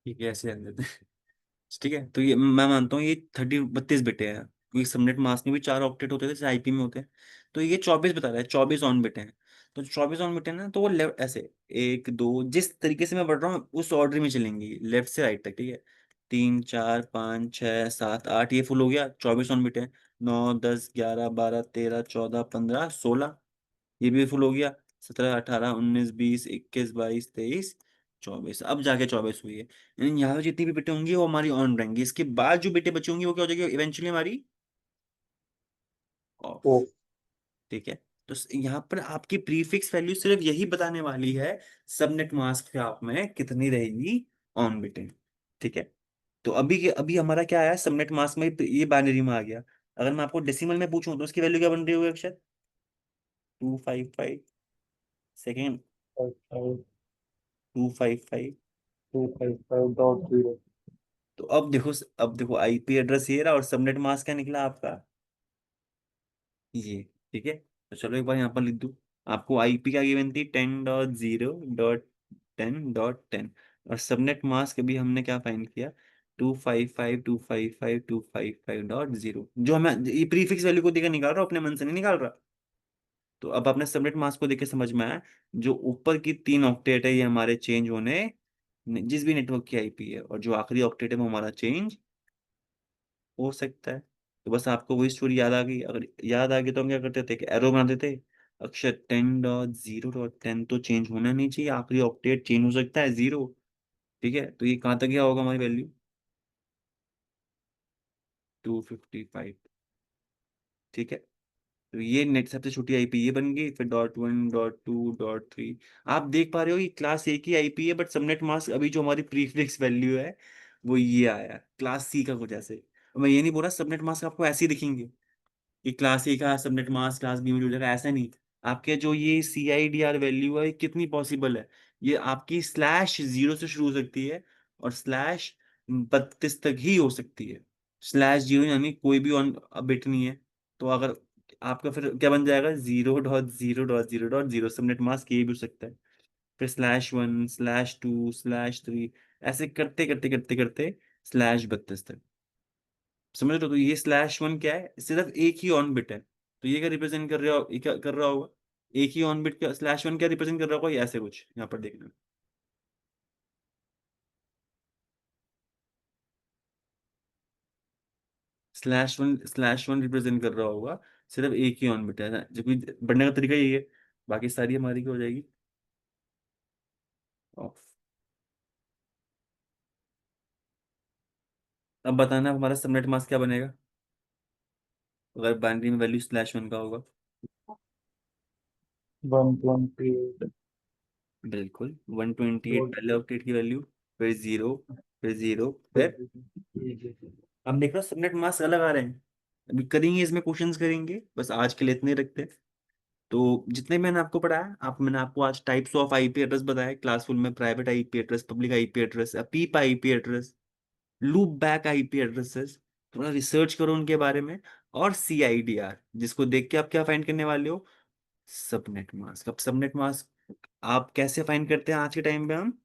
ठीक है, ऐसे रहने देते हैं। ठीक है, तो ये मैं मानता हूँ ये 32 बिटें हैं, क्योंकि सबनेट मास्क में भी 4 ऑक्टेट होते थे जैसे आईपी में होते हैं। तो ये 24 बता रहा है, 24 ऑन बिटें हैं। तो 24 ऑन बिटें ना, तो वो लेफ्ट ऐसे, एक दो, जिस तरीके से मैं बढ़ रहा हूँ उस ऑर्डर में चलेंगी, लेफ्ट से राइट तक। ठीक है। 3 4 5 6 7 8, ये फुल हो गया, 24 ऑन बिटें। 9 10 11 12 13 14 15 16, ये भी फुल हो गया। 17 18 19 20 21 22 23 24, अब जाके 24 हुई है। यानी यहाँ पे जितनी भी बिटें होंगी वो हमारी ऑन रहेंगी, इसके बाद जो बिटें बची होंगी वो क्या हो जाएगी इवेंचुअली हमारी ओ। ऑफ। ठीक है। तो यहाँ पर आपकी प्रीफिक्स वैल्यू सिर्फ यही बताने वाली है सबनेट मास्क के आप में कितनी रहेगी ऑन बिटें। ठीक है। तो अभी हमारा क्या आया, सबनेट मास्क में ये बाइनरी में आ गया। अगर मैं आपको डेसिमल में पूछूं तो उसकी वैल्यू क्या बन रही होगी अक्षर, 255 सेकेंड, 5 255। 255.0। तो अब देखो आईपी एड्रेस ये रहा, और सबनेट मास्क क्या निकला आपका, ये। ठीक है। तो चलो एक बार यहाँ पर लिख दूँ, आपको आईपी क्या गिवन थी, 10.0.10.10, और सबनेट मास्क अभी हमने क्या फाइंड किया, 255.255.255.0, जो हमें ये प्रीफिक्स वैल्यू को देकर निकाल रहा हूँ, अपने मन से नहीं निकाल रहा। तो अब अपने सबनेट मास्क को देख के समझ में आया, जो ऊपर की 3 ऑक्टेट है ये हमारे चेंज होने, जिस भी नेटवर्क की आईपी है, और जो आखिरी ऑक्टेट है वो हमारा चेंज हो सकता है। तो बस आपको वही स्टोरी याद आ गई, अगर याद आ गई तो हम क्या करते थे कि एरो बना देते, अक्षर 10.0.10 तो चेंज होना नहीं चाहिए, आखिरी ऑक्टेट चेंज हो सकता है 0। ठीक है। तो ये कहाँ तक गया होगा हमारी वैल्यू, 255। ठीक है। तो ये नेट सबसे छोटी आईपी ये बन गई, फिर .1 .2 .3। आप देख पा रहे हो ये क्लास ए की आईपी है, बट सबनेट मास्क अभी जो हमारी प्रीफिक्स वैल्यू है वो ये आया क्लास सी का कुछ ऐसे। और मैं ये नहीं बोल रहा सबनेट मास्क आपको ऐसे ही दिखेंगे कि क्लास ए का सबनेट मास्क क्लास बी में जुड़ जाएगा, ऐसा नहीं। आपके जो ये CIDR वैल्यू है ये कितनी पॉसिबल है, ये आपकी /0 से शुरू हो सकती है और /32 तक ही हो सकती है। /0 यानी कोई भी ऑन बिट नहीं है। तो अगर आपका फिर क्या बन जाएगा, 0.0.0.0 सबनेट मास्क ये भी हो सकता है। फिर /1 /2 /3 ऐसे करते करते करते करते /32 तक। समझ रहे हो? तो ये /1 क्या है, सिर्फ एक ही ऑन बिट है। तो ये क्या रिप्रेजेंट कर रहा हो, ये क्या कर रहा होगा, एक ही ऑन बिट का /1 क्या रिप्रेजेंट कर रहा होगा, ये ऐसे कुछ यहाँ पर देखना। /1 रिप्रेजेंट कर रहा होगा सिर्फ एक ही ऑन बिट है, जबकि बढ़ने का तरीका यही है। बाकी सारी हमारी क्या हो जाएगी, ऑफ। अब बताना हमारा सबनेट मास्क क्या बनेगा अगर बाइनरी में वैल्यू /1 का होगा। 128। बिल्कुल 128 पहले ऑक्टेट की वैल्यू, फिर जीरो, फिर जीरो, फिर। अब देख रहे हो सबनेट मास्क अलग आ रहे हैं। अभी करेंगे इसमें क्वेश्चंस करेंगे, बस आज के लिए इतने ही रखते हैं। तो जितने मैंने आपको पढ़ाया, मैंने आपको आज टाइप्स ऑफ आईपी एड्रेस बताया क्लासफुल में, private IP address, public IP address, APIPA IP address, loopback IP addresses. थोड़ा रिसर्च करो उनके बारे में। और CIDR जिसको देख के आप क्या फाइंड करने वाले हो, सबनेट मास्क। अब सबनेट मास्क आप कैसे फाइंड करते हैं आज के टाइम पे, हम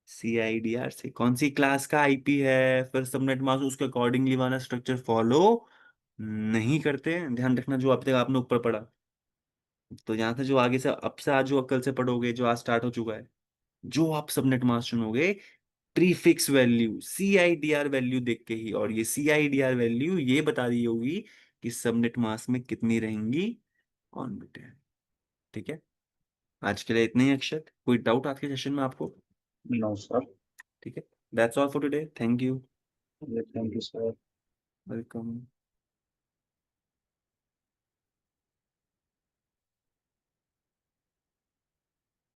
CIDR से कौन सी क्लास का आईपी है, फिर सबनेट मास्क उसके अकॉर्डिंगली वाला स्ट्रक्चर फॉलो नहीं करते हैं। ध्यान रखना जो अब तक आपने ऊपर पढ़ा, तो यहाँ से जो आगे से अब से आज जो कल से पढ़ोगे, जो आज स्टार्ट हो चुका है, जो आप सबनेट मास्क चुनोगे, प्रीफिक्स वैल्यू CIDR वैल्यू देख के ही, और ये CIDR वैल्यू ये बता दी होगी कि सबनेट मास्क में कितनी रहेंगी ऑन बिट है। ठीक है, आज के लिए इतने ही अक्षर। कोई डाउट आज के सेशन में आपको? No sir. ठीक है, that's all for today, thank you. Thank you sir. Welcome.